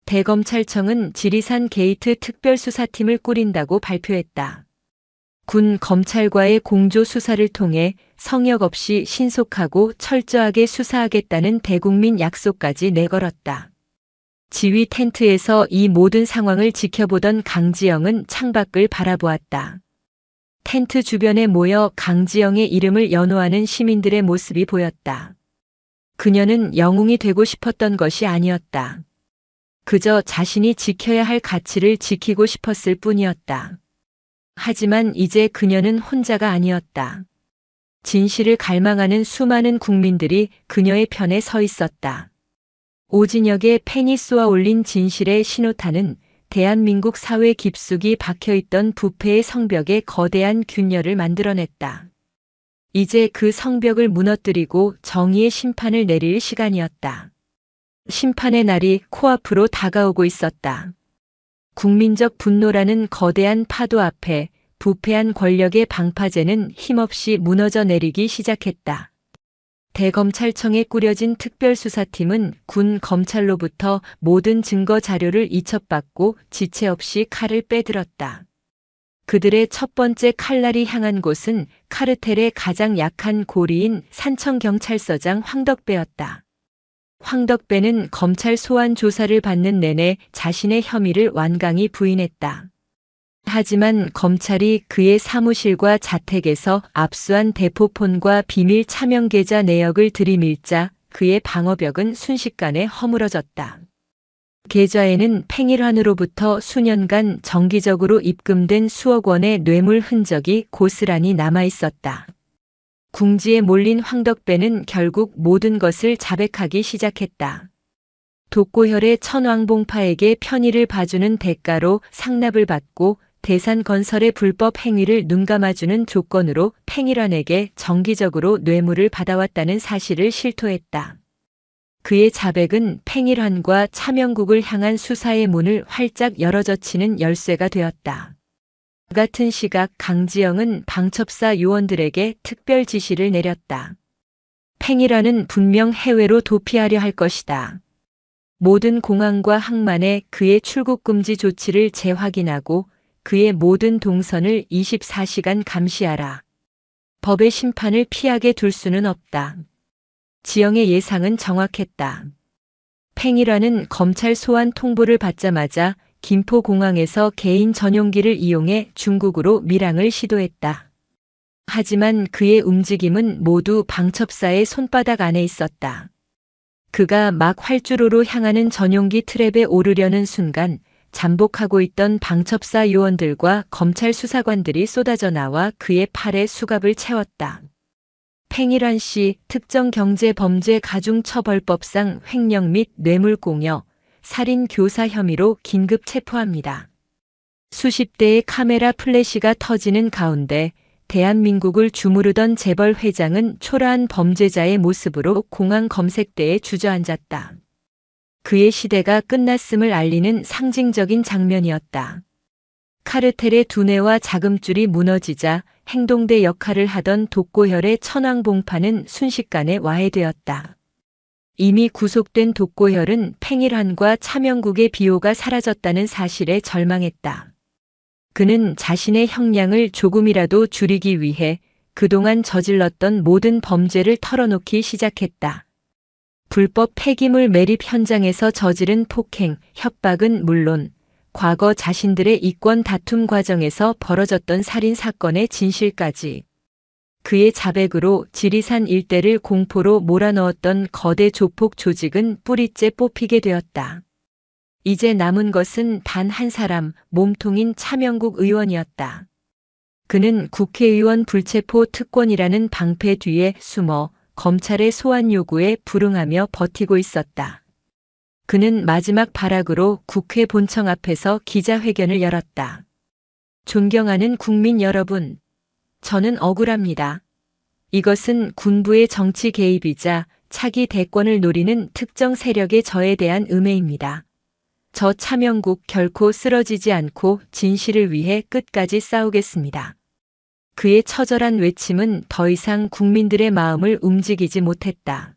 Speaker 1: 대검찰청은 지리산 게이트 특별수사팀을 꾸린다고 발표했다. 군 검찰과의 공조 수사를 통해 성역 없이 신속하고 철저하게 수사하겠다는 대국민 약속까지 내걸었다. 지휘 텐트에서 이 모든 상황을 지켜보던 강지영은 창밖을 바라보았다. 텐트 주변에 모여 강지영의 이름을 연호하는 시민들의 모습이 보였다. 그녀는 영웅이 되고 싶었던 것이 아니었다. 그저 자신이 지켜야 할 가치를 지키고 싶었을 뿐이었다. 하지만 이제 그녀는 혼자가 아니었다. 진실을 갈망하는 수많은 국민들이 그녀의 편에 서 있었다. 오진혁의 펜이 쏘아 올린 진실의 신호탄은 대한민국 사회 깊숙이 박혀있던 부패의 성벽에 거대한 균열을 만들어냈다. 이제 그 성벽을 무너뜨리고 정의의 심판을 내릴 시간이었다. 심판의 날이 코앞으로 다가오고 있었다. 국민적 분노라는 거대한 파도 앞에 부패한 권력의 방파제는 힘없이 무너져 내리기 시작했다. 대검찰청에 꾸려진 특별수사팀은 군 검찰로부터 모든 증거 자료를 이첩받고 지체 없이 칼을 빼들었다. 그들의 첫 번째 칼날이 향한 곳은 카르텔의 가장 약한 고리인 산청경찰서장 황덕배였다. 황덕배는 검찰 소환 조사를 받는 내내 자신의 혐의를 완강히 부인했다. 하지만 검찰이 그의 사무실과 자택에서 압수한 대포폰과 비밀 차명 계좌 내역을 들이밀자 그의 방어벽은 순식간에 허물어졌다. 계좌에는 팽일환으로부터 수년간 정기적으로 입금된 수억 원의 뇌물 흔적이 고스란히 남아 있었다. 궁지에 몰린 황덕배는 결국 모든 것을 자백하기 시작했다. 독고혈의 천왕봉파에게 편의를 봐주는 대가로 상납을 받고 대산건설의 불법 행위를 눈감아주는 조건으로 팽일환에게 정기적으로 뇌물을 받아왔다는 사실을 실토했다. 그의 자백은 팽일환과 차명국을 향한 수사의 문을 활짝 열어젖히는 열쇠가 되었다. 같은 시각 강지영은 방첩사 요원들에게 특별 지시를 내렸다. 팽일환은 분명 해외로 도피하려 할 것이다. 모든 공항과 항만에 그의 출국 금지 조치를 재확인하고 그의 모든 동선을 24시간 감시하라. 법의 심판을 피하게 둘 수는 없다. 지영의 예상은 정확했다. 팽일환은 검찰 소환 통보를 받자마자 김포공항에서 개인 전용기를 이용해 중국으로 밀항을 시도했다. 하지만 그의 움직임은 모두 방첩사의 손바닥 안에 있었다. 그가 막 활주로로 향하는 전용기 트랩에 오르려는 순간 잠복하고 있던 방첩사 요원들과 검찰 수사관들이 쏟아져 나와 그의 팔에 수갑을 채웠다. 팽일환 씨 특정경제범죄가중처벌법상 횡령 및 뇌물공여, 살인 교사 혐의로 긴급 체포합니다. 수십 대의 카메라 플래시가 터지는 가운데 대한민국을 주무르던 재벌 회장은 초라한 범죄자의 모습으로 공항 검색대에 주저앉았다. 그의 시대가 끝났음을 알리는 상징적인 장면이었다. 카르텔의 두뇌와 자금줄이 무너지자 행동대 역할을 하던 독고혈의 천왕봉파는 순식간에 와해되었다. 이미 구속된 독고혈은 팽일환과 차명국의 비호가 사라졌다는 사실에 절망했다. 그는 자신의 형량을 조금이라도 줄이기 위해 그동안 저질렀던 모든 범죄를 털어놓기 시작했다. 불법 폐기물 매립 현장에서 저지른 폭행, 협박은 물론 과거 자신들의 이권 다툼 과정에서 벌어졌던 살인 사건의 진실까지. 그의 자백으로 지리산 일대를 공포로 몰아넣었던 거대 조폭 조직은 뿌리째 뽑히게 되었다. 이제 남은 것은 단 한 사람, 몸통인 차명국 의원이었다. 그는 국회의원 불체포 특권이라는 방패 뒤에 숨어 검찰의 소환 요구에 불응하며 버티고 있었다. 그는 마지막 발악으로 국회 본청 앞에서 기자회견을 열었다. 존경하는 국민 여러분, 저는 억울합니다. 이것은 군부의 정치 개입이자 차기 대권을 노리는 특정 세력의 저에 대한 음해입니다. 저 차명국 결코 쓰러지지 않고 진실을 위해 끝까지 싸우겠습니다. 그의 처절한 외침은 더 이상 국민들의 마음을 움직이지 못했다.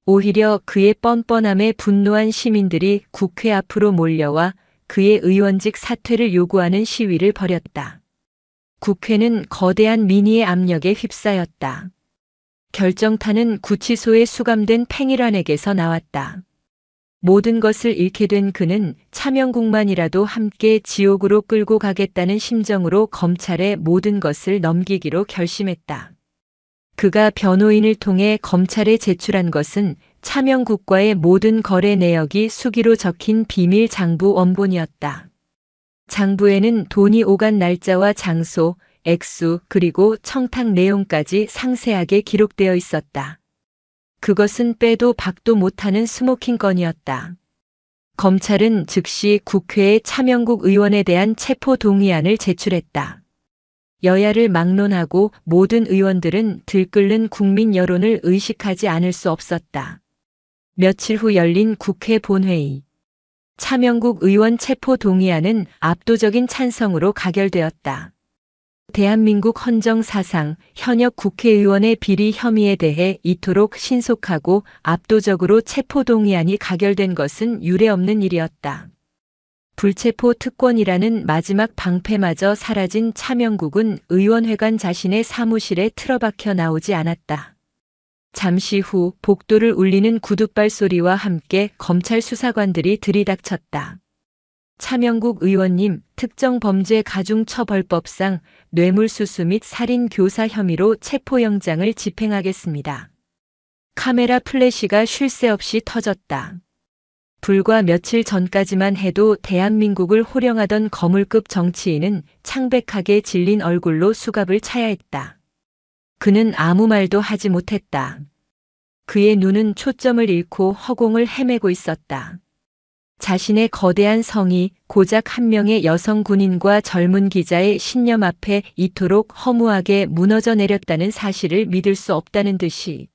Speaker 1: 오히려 그의 뻔뻔함에 분노한 시민들이 국회 앞으로 몰려와 그의 의원직 사퇴를 요구하는 시위를 벌였다. 국회는 거대한 민의의 압력에 휩싸였다. 결정타는 구치소에 수감된 팽일환에게서 나왔다. 모든 것을 잃게 된 그는 차명국만이라도 함께 지옥으로 끌고 가겠다는 심정으로 검찰에 모든 것을 넘기기로 결심했다. 그가 변호인을 통해 검찰에 제출한 것은 차명국과의 모든 거래 내역이 수기로 적힌 비밀 장부 원본이었다. 장부에는 돈이 오간 날짜와 장소, 액수, 그리고 청탁 내용까지 상세하게 기록되어 있었다. 그것은 빼도 박도 못하는 스모킹 건이었다. 검찰은 즉시 국회에 차명국 의원에 대한 체포 동의안을 제출했다. 여야를 막론하고 모든 의원들은 들끓는 국민 여론을 의식하지 않을 수 없었다. 며칠 후 열린 국회 본회의. 차명국 의원 체포 동의안은 압도적인 찬성으로 가결되었다. 대한민국 헌정 사상 현역 국회의원의 비리 혐의에 대해 이토록 신속하고 압도적으로 체포 동의안이 가결된 것은 유례없는 일이었다. 불체포 특권이라는 마지막 방패마저 사라진 차명국은 의원회관 자신의 사무실에 틀어박혀 나오지 않았다. 잠시 후 복도를 울리는 구둣발 소리와 함께 검찰 수사관들이 들이닥쳤다. 차명국 의원님, 특정범죄가중처벌법상 뇌물수수 및 살인교사 혐의로 체포영장을 집행하겠습니다. 카메라 플래시가 쉴 새 없이 터졌다. 불과 며칠 전까지만 해도 대한민국을 호령하던 거물급 정치인은 창백하게 질린 얼굴로 수갑을 차야 했다. 그는 아무 말도 하지 못했다. 그의 눈은 초점을 잃고 허공을 헤매고 있었다. 자신의 거대한 성이 고작 한 명의 여성 군인과 젊은 기자의 신념 앞에 이토록 허무하게 무너져 내렸다는 사실을 믿을 수 없다는 듯이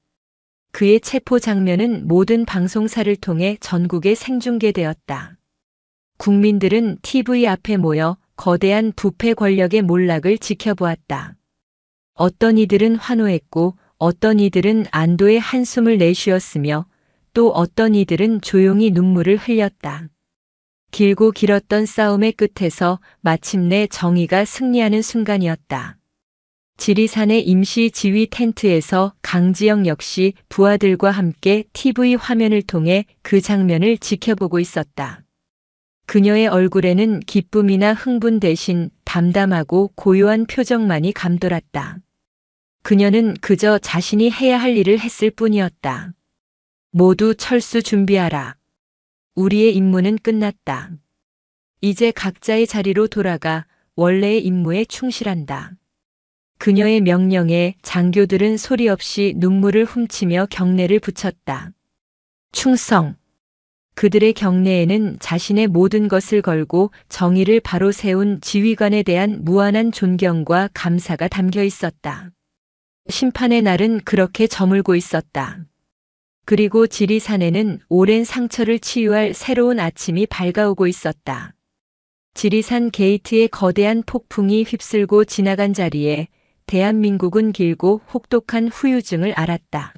Speaker 1: 그의 체포 장면은 모든 방송사를 통해 전국에 생중계되었다. 국민들은 TV 앞에 모여 거대한 부패 권력의 몰락을 지켜보았다. 어떤 이들은 환호했고 어떤 이들은 안도의 한숨을 내쉬었으며 또 어떤 이들은 조용히 눈물을 흘렸다. 길고 길었던 싸움의 끝에서 마침내 정의가 승리하는 순간이었다. 지리산의 임시 지휘 텐트에서 강지영 역시 부하들과 함께 TV 화면을 통해 그 장면을 지켜보고 있었다. 그녀의 얼굴에는 기쁨이나 흥분 대신 담담하고 고요한 표정만이 감돌았다. 그녀는 그저 자신이 해야 할 일을 했을 뿐이었다. 모두 철수 준비하라. 우리의 임무는 끝났다. 이제 각자의 자리로 돌아가 원래의 임무에 충실한다. 그녀의 명령에 장교들은 소리 없이 눈물을 훔치며 경례를 붙였다. 충성. 그들의 경례에는 자신의 모든 것을 걸고 정의를 바로 세운 지휘관에 대한 무한한 존경과 감사가 담겨 있었다. 심판의 날은 그렇게 저물고 있었다. 그리고 지리산에는 오랜 상처를 치유할 새로운 아침이 밝아오고 있었다. 지리산 게이트의 거대한 폭풍이 휩쓸고 지나간 자리에 대한민국은 길고 혹독한 후유증을 알았다.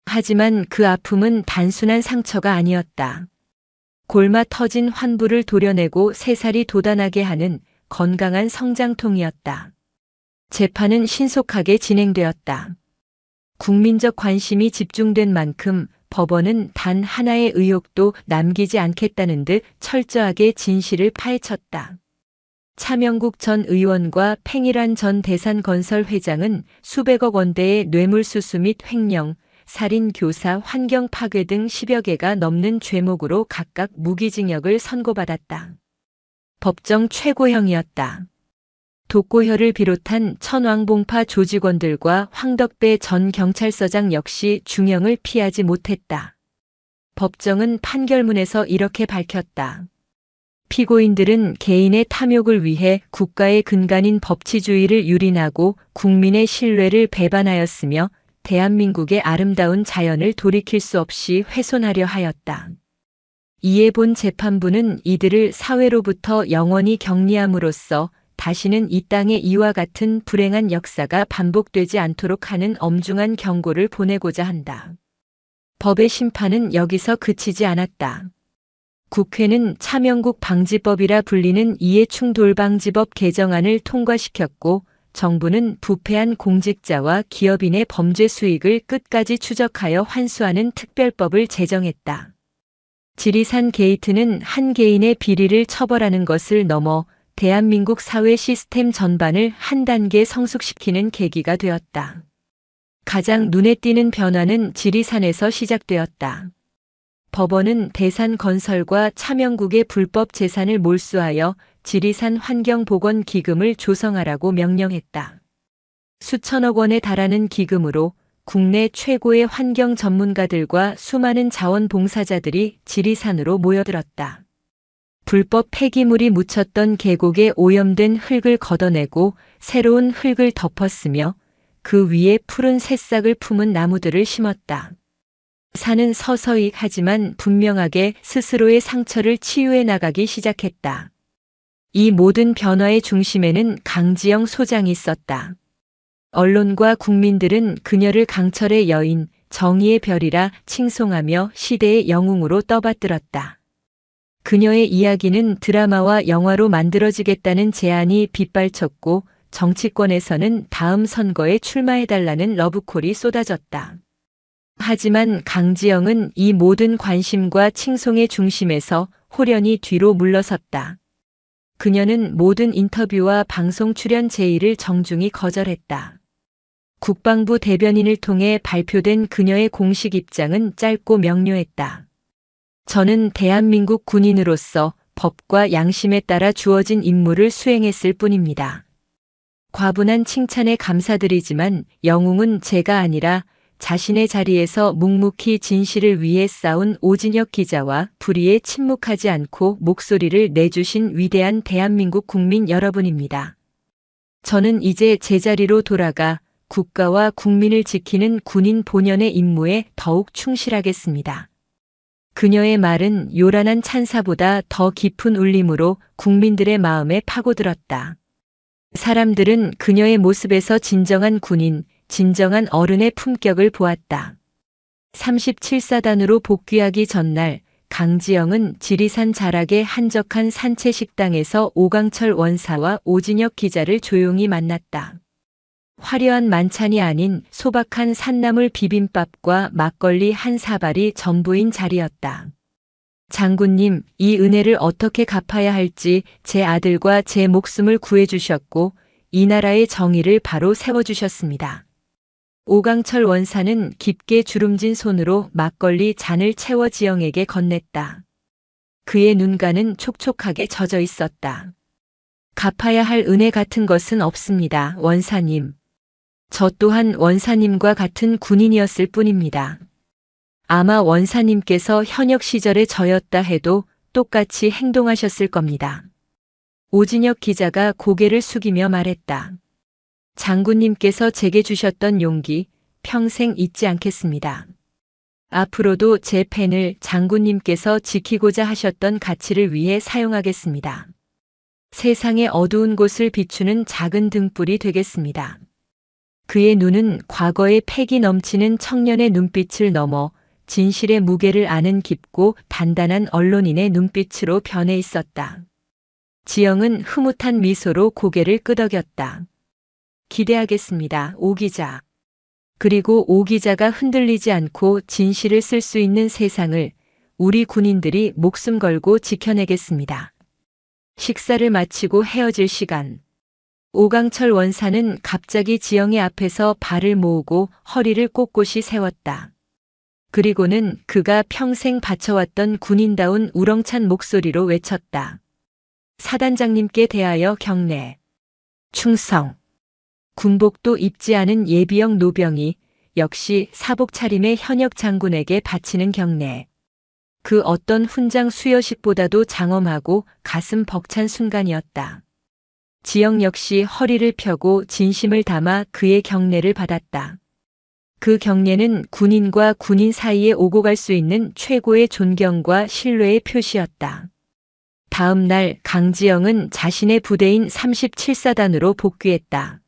Speaker 1: 하지만 그 아픔은 단순한 상처가 아니었다. 골마 터진 환부를 도려내고 새살이 돋아나게 하는 건강한 성장통이었다. 재판은 신속하게 진행되었다. 국민적 관심이 집중된 만큼 법원은 단 하나의 의혹도 남기지 않겠다는 듯 철저하게 진실을 파헤쳤다. 차명국 전 의원과 팽일환 전 대산건설 회장은 수백억 원대의 뇌물수수 및 횡령, 살인, 교사, 환경 파괴 등 10여 개가 넘는 죄목으로 각각 무기징역을 선고받았다. 법정 최고형이었다. 독고혈을 비롯한 천왕봉파 조직원들과 황덕배 전 경찰서장 역시 중형을 피하지 못했다. 법정은 판결문에서 이렇게 밝혔다. 피고인들은 개인의 탐욕을 위해 국가의 근간인 법치주의를 유린하고 국민의 신뢰를 배반하였으며 대한민국의 아름다운 자연을 돌이킬 수 없이 훼손하려 하였다. 이에 본 재판부는 이들을 사회로부터 영원히 격리함으로써 다시는 이 땅에 이와 같은 불행한 역사가 반복되지 않도록 하는 엄중한 경고를 보내고자 한다. 법의 심판은 여기서 그치지 않았다. 국회는 차명국 방지법이라 불리는 이해충돌방지법 개정안을 통과시켰고 정부는 부패한 공직자와 기업인의 범죄 수익을 끝까지 추적하여 환수하는 특별법을 제정했다. 지리산 게이트는 한 개인의 비리를 처벌하는 것을 넘어 대한민국 사회 시스템 전반을 한 단계 성숙시키는 계기가 되었다. 가장 눈에 띄는 변화는 지리산에서 시작되었다. 법원은 대산건설과 차명국의 불법 재산을 몰수하여 지리산 환경보건기금을 조성하라고 명령했다. 수천억 원에 달하는 기금으로 국내 최고의 환경 전문가들과 수많은 자원봉사자들이 지리산으로 모여들었다. 불법 폐기물이 묻혔던 계곡에 오염된 흙을 걷어내고 새로운 흙을 덮었으며 그 위에 푸른 새싹을 품은 나무들을 심었다. 산은 서서히 하지만 분명하게 스스로의 상처를 치유해 나가기 시작했다. 이 모든 변화의 중심에는 강지영 소장이 있었다. 언론과 국민들은 그녀를 강철의 여인, 정의의 별이라 칭송하며 시대의 영웅으로 떠받들었다. 그녀의 이야기는 드라마와 영화로 만들어지겠다는 제안이 빗발쳤고 정치권에서는 다음 선거에 출마해달라는 러브콜이 쏟아졌다. 하지만 강지영은 이 모든 관심과 칭송의 중심에서 홀연히 뒤로 물러섰다. 그녀는 모든 인터뷰와 방송 출연 제의를 정중히 거절했다. 국방부 대변인을 통해 발표된 그녀의 공식 입장은 짧고 명료했다. 저는 대한민국 군인으로서 법과 양심에 따라 주어진 임무를 수행했을 뿐입니다. 과분한 칭찬에 감사드리지만 영웅은 제가 아니라 자신의 자리에서 묵묵히 진실을 위해 싸운 오진혁 기자와 불의에 침묵하지 않고 목소리를 내주신 위대한 대한민국 국민 여러분입니다. 저는 이제 제자리로 돌아가 국가와 국민을 지키는 군인 본연의 임무에 더욱 충실하겠습니다. 그녀의 말은 요란한 찬사보다 더 깊은 울림으로 국민들의 마음에 파고들었다. 사람들은 그녀의 모습에서 진정한 군인, 진정한 어른의 품격을 보았다. 37사단으로 복귀하기 전날 강지영은 지리산 자락의 한적한 산채 식당에서 오강철 원사와 오진혁 기자를 조용히 만났다. 화려한 만찬이 아닌 소박한 산나물 비빔밥과 막걸리 한 사발이 전부인 자리였다. 장군님, 이 은혜를 어떻게 갚아야 할지 제 아들과 제 목숨을 구해주셨고 이 나라의 정의를 바로 세워주셨습니다. 오강철 원사는 깊게 주름진 손으로 막걸리 잔을 채워 지영에게 건넸다. 그의 눈가는 촉촉하게 젖어 있었다. 갚아야 할 은혜 같은 것은 없습니다, 원사님. 저 또한 원사님과 같은 군인이었을 뿐입니다. 아마 원사님께서 현역 시절의 저였다 해도 똑같이 행동하셨을 겁니다. 오진혁 기자가 고개를 숙이며 말했다. 장군님께서 제게 주셨던 용기 평생 잊지 않겠습니다. 앞으로도 제 펜을 장군님께서 지키고자 하셨던 가치를 위해 사용하겠습니다. 세상의 어두운 곳을 비추는 작은 등불이 되겠습니다. 그의 눈은 과거의 패기 넘치는 청년의 눈빛을 넘어 진실의 무게를 아는 깊고 단단한 언론인의 눈빛으로 변해 있었다. 지영은 흐뭇한 미소로 고개를 끄덕였다. 기대하겠습니다, 오 기자. 그리고 오 기자가 흔들리지 않고 진실을 쓸 수 있는 세상을 우리 군인들이 목숨 걸고 지켜내겠습니다. 식사를 마치고 헤어질 시간. 오강철 원사는 갑자기 지영의 앞에서 발을 모으고 허리를 꼿꼿이 세웠다. 그리고는 그가 평생 바쳐왔던 군인다운 우렁찬 목소리로 외쳤다. 사단장님께 대하여 경례. 충성. 군복도 입지 않은 예비역 노병이 역시 사복 차림의 현역 장군에게 바치는 경례. 그 어떤 훈장 수여식보다도 장엄하고 가슴 벅찬 순간이었다. 지영 역시 허리를 펴고 진심을 담아 그의 경례를 받았다. 그 경례는 군인과 군인 사이에 오고 갈 수 있는 최고의 존경과 신뢰의 표시였다. 다음 날 강지영은 자신의 부대인 37사단으로 복귀했다.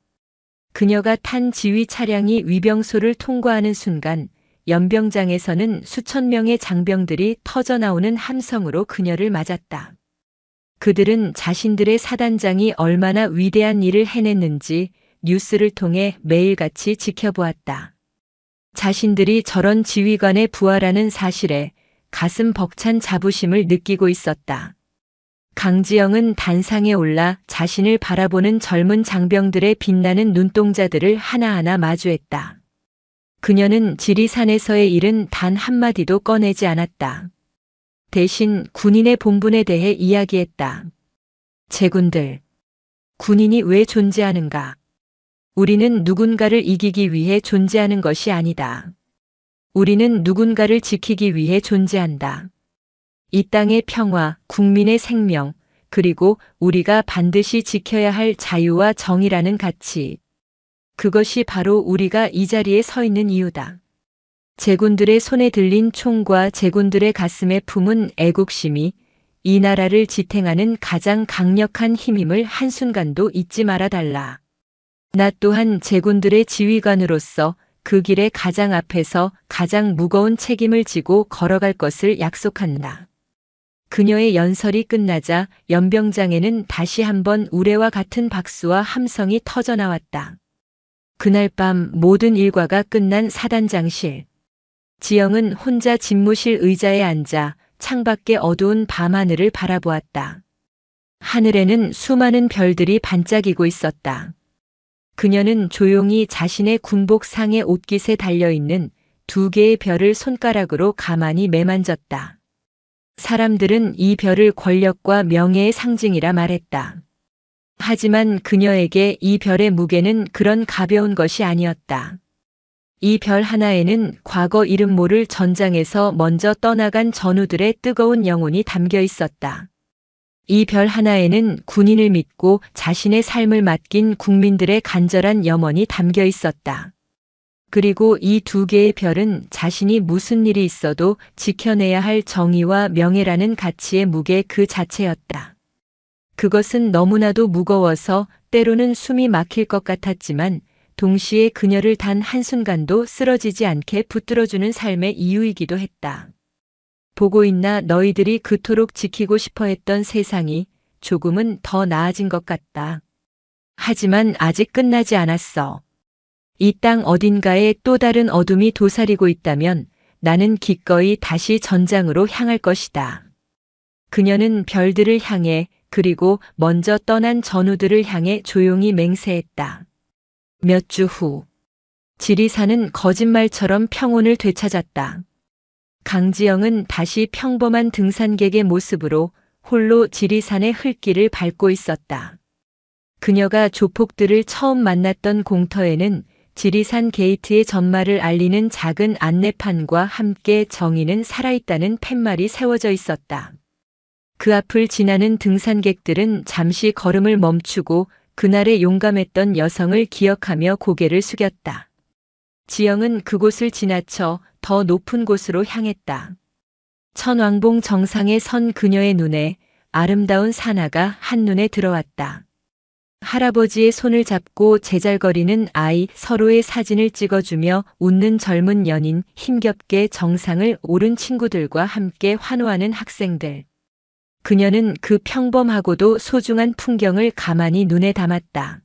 Speaker 1: 그녀가 탄 지휘 차량이 위병소를 통과하는 순간 연병장에서는 수천 명의 장병들이 터져나오는 함성으로 그녀를 맞았다. 그들은 자신들의 사단장이 얼마나 위대한 일을 해냈는지 뉴스를 통해 매일같이 지켜보았다. 자신들이 저런 지휘관에 부하라는 사실에 가슴 벅찬 자부심을 느끼고 있었다. 강지영은 단상에 올라 자신을 바라보는 젊은 장병들의 빛나는 눈동자들을 하나하나 마주했다. 그녀는 지리산에서의 일은 단 한마디도 꺼내지 않았다. 대신 군인의 본분에 대해 이야기했다. 제군들, 군인이 왜 존재하는가? 우리는 누군가를 이기기 위해 존재하는 것이 아니다. 우리는 누군가를 지키기 위해 존재한다. 이 땅의 평화, 국민의 생명, 그리고 우리가 반드시 지켜야 할 자유와 정의라는 가치. 그것이 바로 우리가 이 자리에 서 있는 이유다. 제군들의 손에 들린 총과 제군들의 가슴에 품은 애국심이 이 나라를 지탱하는 가장 강력한 힘임을 한순간도 잊지 말아 달라. 나 또한 제군들의 지휘관으로서 그 길의 가장 앞에서 가장 무거운 책임을 지고 걸어갈 것을 약속한다. 그녀의 연설이 끝나자 연병장에는 다시 한번 우레와 같은 박수와 함성이 터져 나왔다. 그날 밤 모든 일과가 끝난 사단장실. 지영은 혼자 집무실 의자에 앉아 창밖의 어두운 밤하늘을 바라보았다. 하늘에는 수많은 별들이 반짝이고 있었다. 그녀는 조용히 자신의 군복 상의 옷깃에 달려있는 2개의 별을 손가락으로 가만히 매만졌다. 사람들은 이 별을 권력과 명예의 상징이라 말했다. 하지만 그녀에게 이 별의 무게는 그런 가벼운 것이 아니었다. 이 별 하나에는 과거 이름 모를 전장에서 먼저 떠나간 전우들의 뜨거운 영혼이 담겨 있었다. 이 별 하나에는 군인을 믿고 자신의 삶을 맡긴 국민들의 간절한 염원이 담겨 있었다. 그리고 이 2개의 별은 자신이 무슨 일이 있어도 지켜내야 할 정의와 명예라는 가치의 무게 그 자체였다. 그것은 너무나도 무거워서 때로는 숨이 막힐 것 같았지만 동시에 그녀를 단 한순간도 쓰러지지 않게 붙들어주는 삶의 이유이기도 했다. 보고 있나 너희들이 그토록 지키고 싶어 했던 세상이 조금은 더 나아진 것 같다. 하지만 아직 끝나지 않았어. 이 땅 어딘가에 또 다른 어둠이 도사리고 있다면 나는 기꺼이 다시 전장으로 향할 것이다. 그녀는 별들을 향해 그리고 먼저 떠난 전우들을 향해 조용히 맹세했다. 몇 주 후, 지리산은 거짓말처럼 평온을 되찾았다. 강지영은 다시 평범한 등산객의 모습으로 홀로 지리산의 흙길을 밟고 있었다. 그녀가 조폭들을 처음 만났던 공터에는 지리산 게이트의 전말을 알리는 작은 안내판과 함께 정의는 살아있다는 팻말이 세워져 있었다. 그 앞을 지나는 등산객들은 잠시 걸음을 멈추고 그날의 용감했던 여성을 기억하며 고개를 숙였다. 지영은 그곳을 지나쳐 더 높은 곳으로 향했다. 천왕봉 정상에 선 그녀의 눈에 아름다운 산하가 한눈에 들어왔다. 할아버지의 손을 잡고 제잘거리는 아이, 서로의 사진을 찍어주며 웃는 젊은 연인, 힘겹게 정상을 오른 친구들과 함께 환호하는 학생들. 그녀는 그 평범하고도 소중한 풍경을 가만히 눈에 담았다.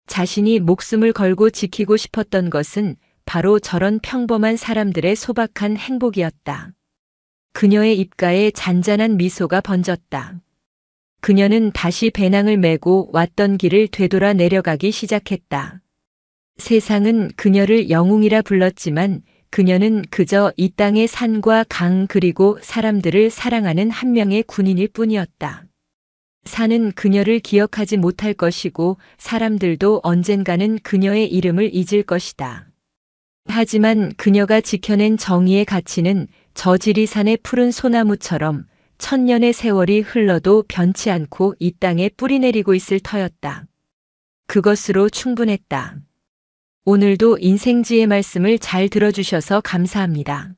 Speaker 1: 자신이 목숨을 걸고 지키고 싶었던 것은 바로 저런 평범한 사람들의 소박한 행복이었다. 그녀의 입가에 잔잔한 미소가 번졌다. 그녀는 다시 배낭을 메고 왔던 길을 되돌아 내려가기 시작했다. 세상은 그녀를 영웅이라 불렀지만 그녀는 그저 이 땅의 산과 강 그리고 사람들을 사랑하는 한 명의 군인일 뿐이었다. 산은 그녀를 기억하지 못할 것이고 사람들도 언젠가는 그녀의 이름을 잊을 것이다. 하지만 그녀가 지켜낸 정의의 가치는 저 지리산의 푸른 소나무처럼 천년의 세월이 흘러도 변치 않고 이 땅에 뿌리내리고 있을 터였다. 그것으로 충분했다. 오늘도 인생지의 말씀을 잘 들어주셔서 감사합니다.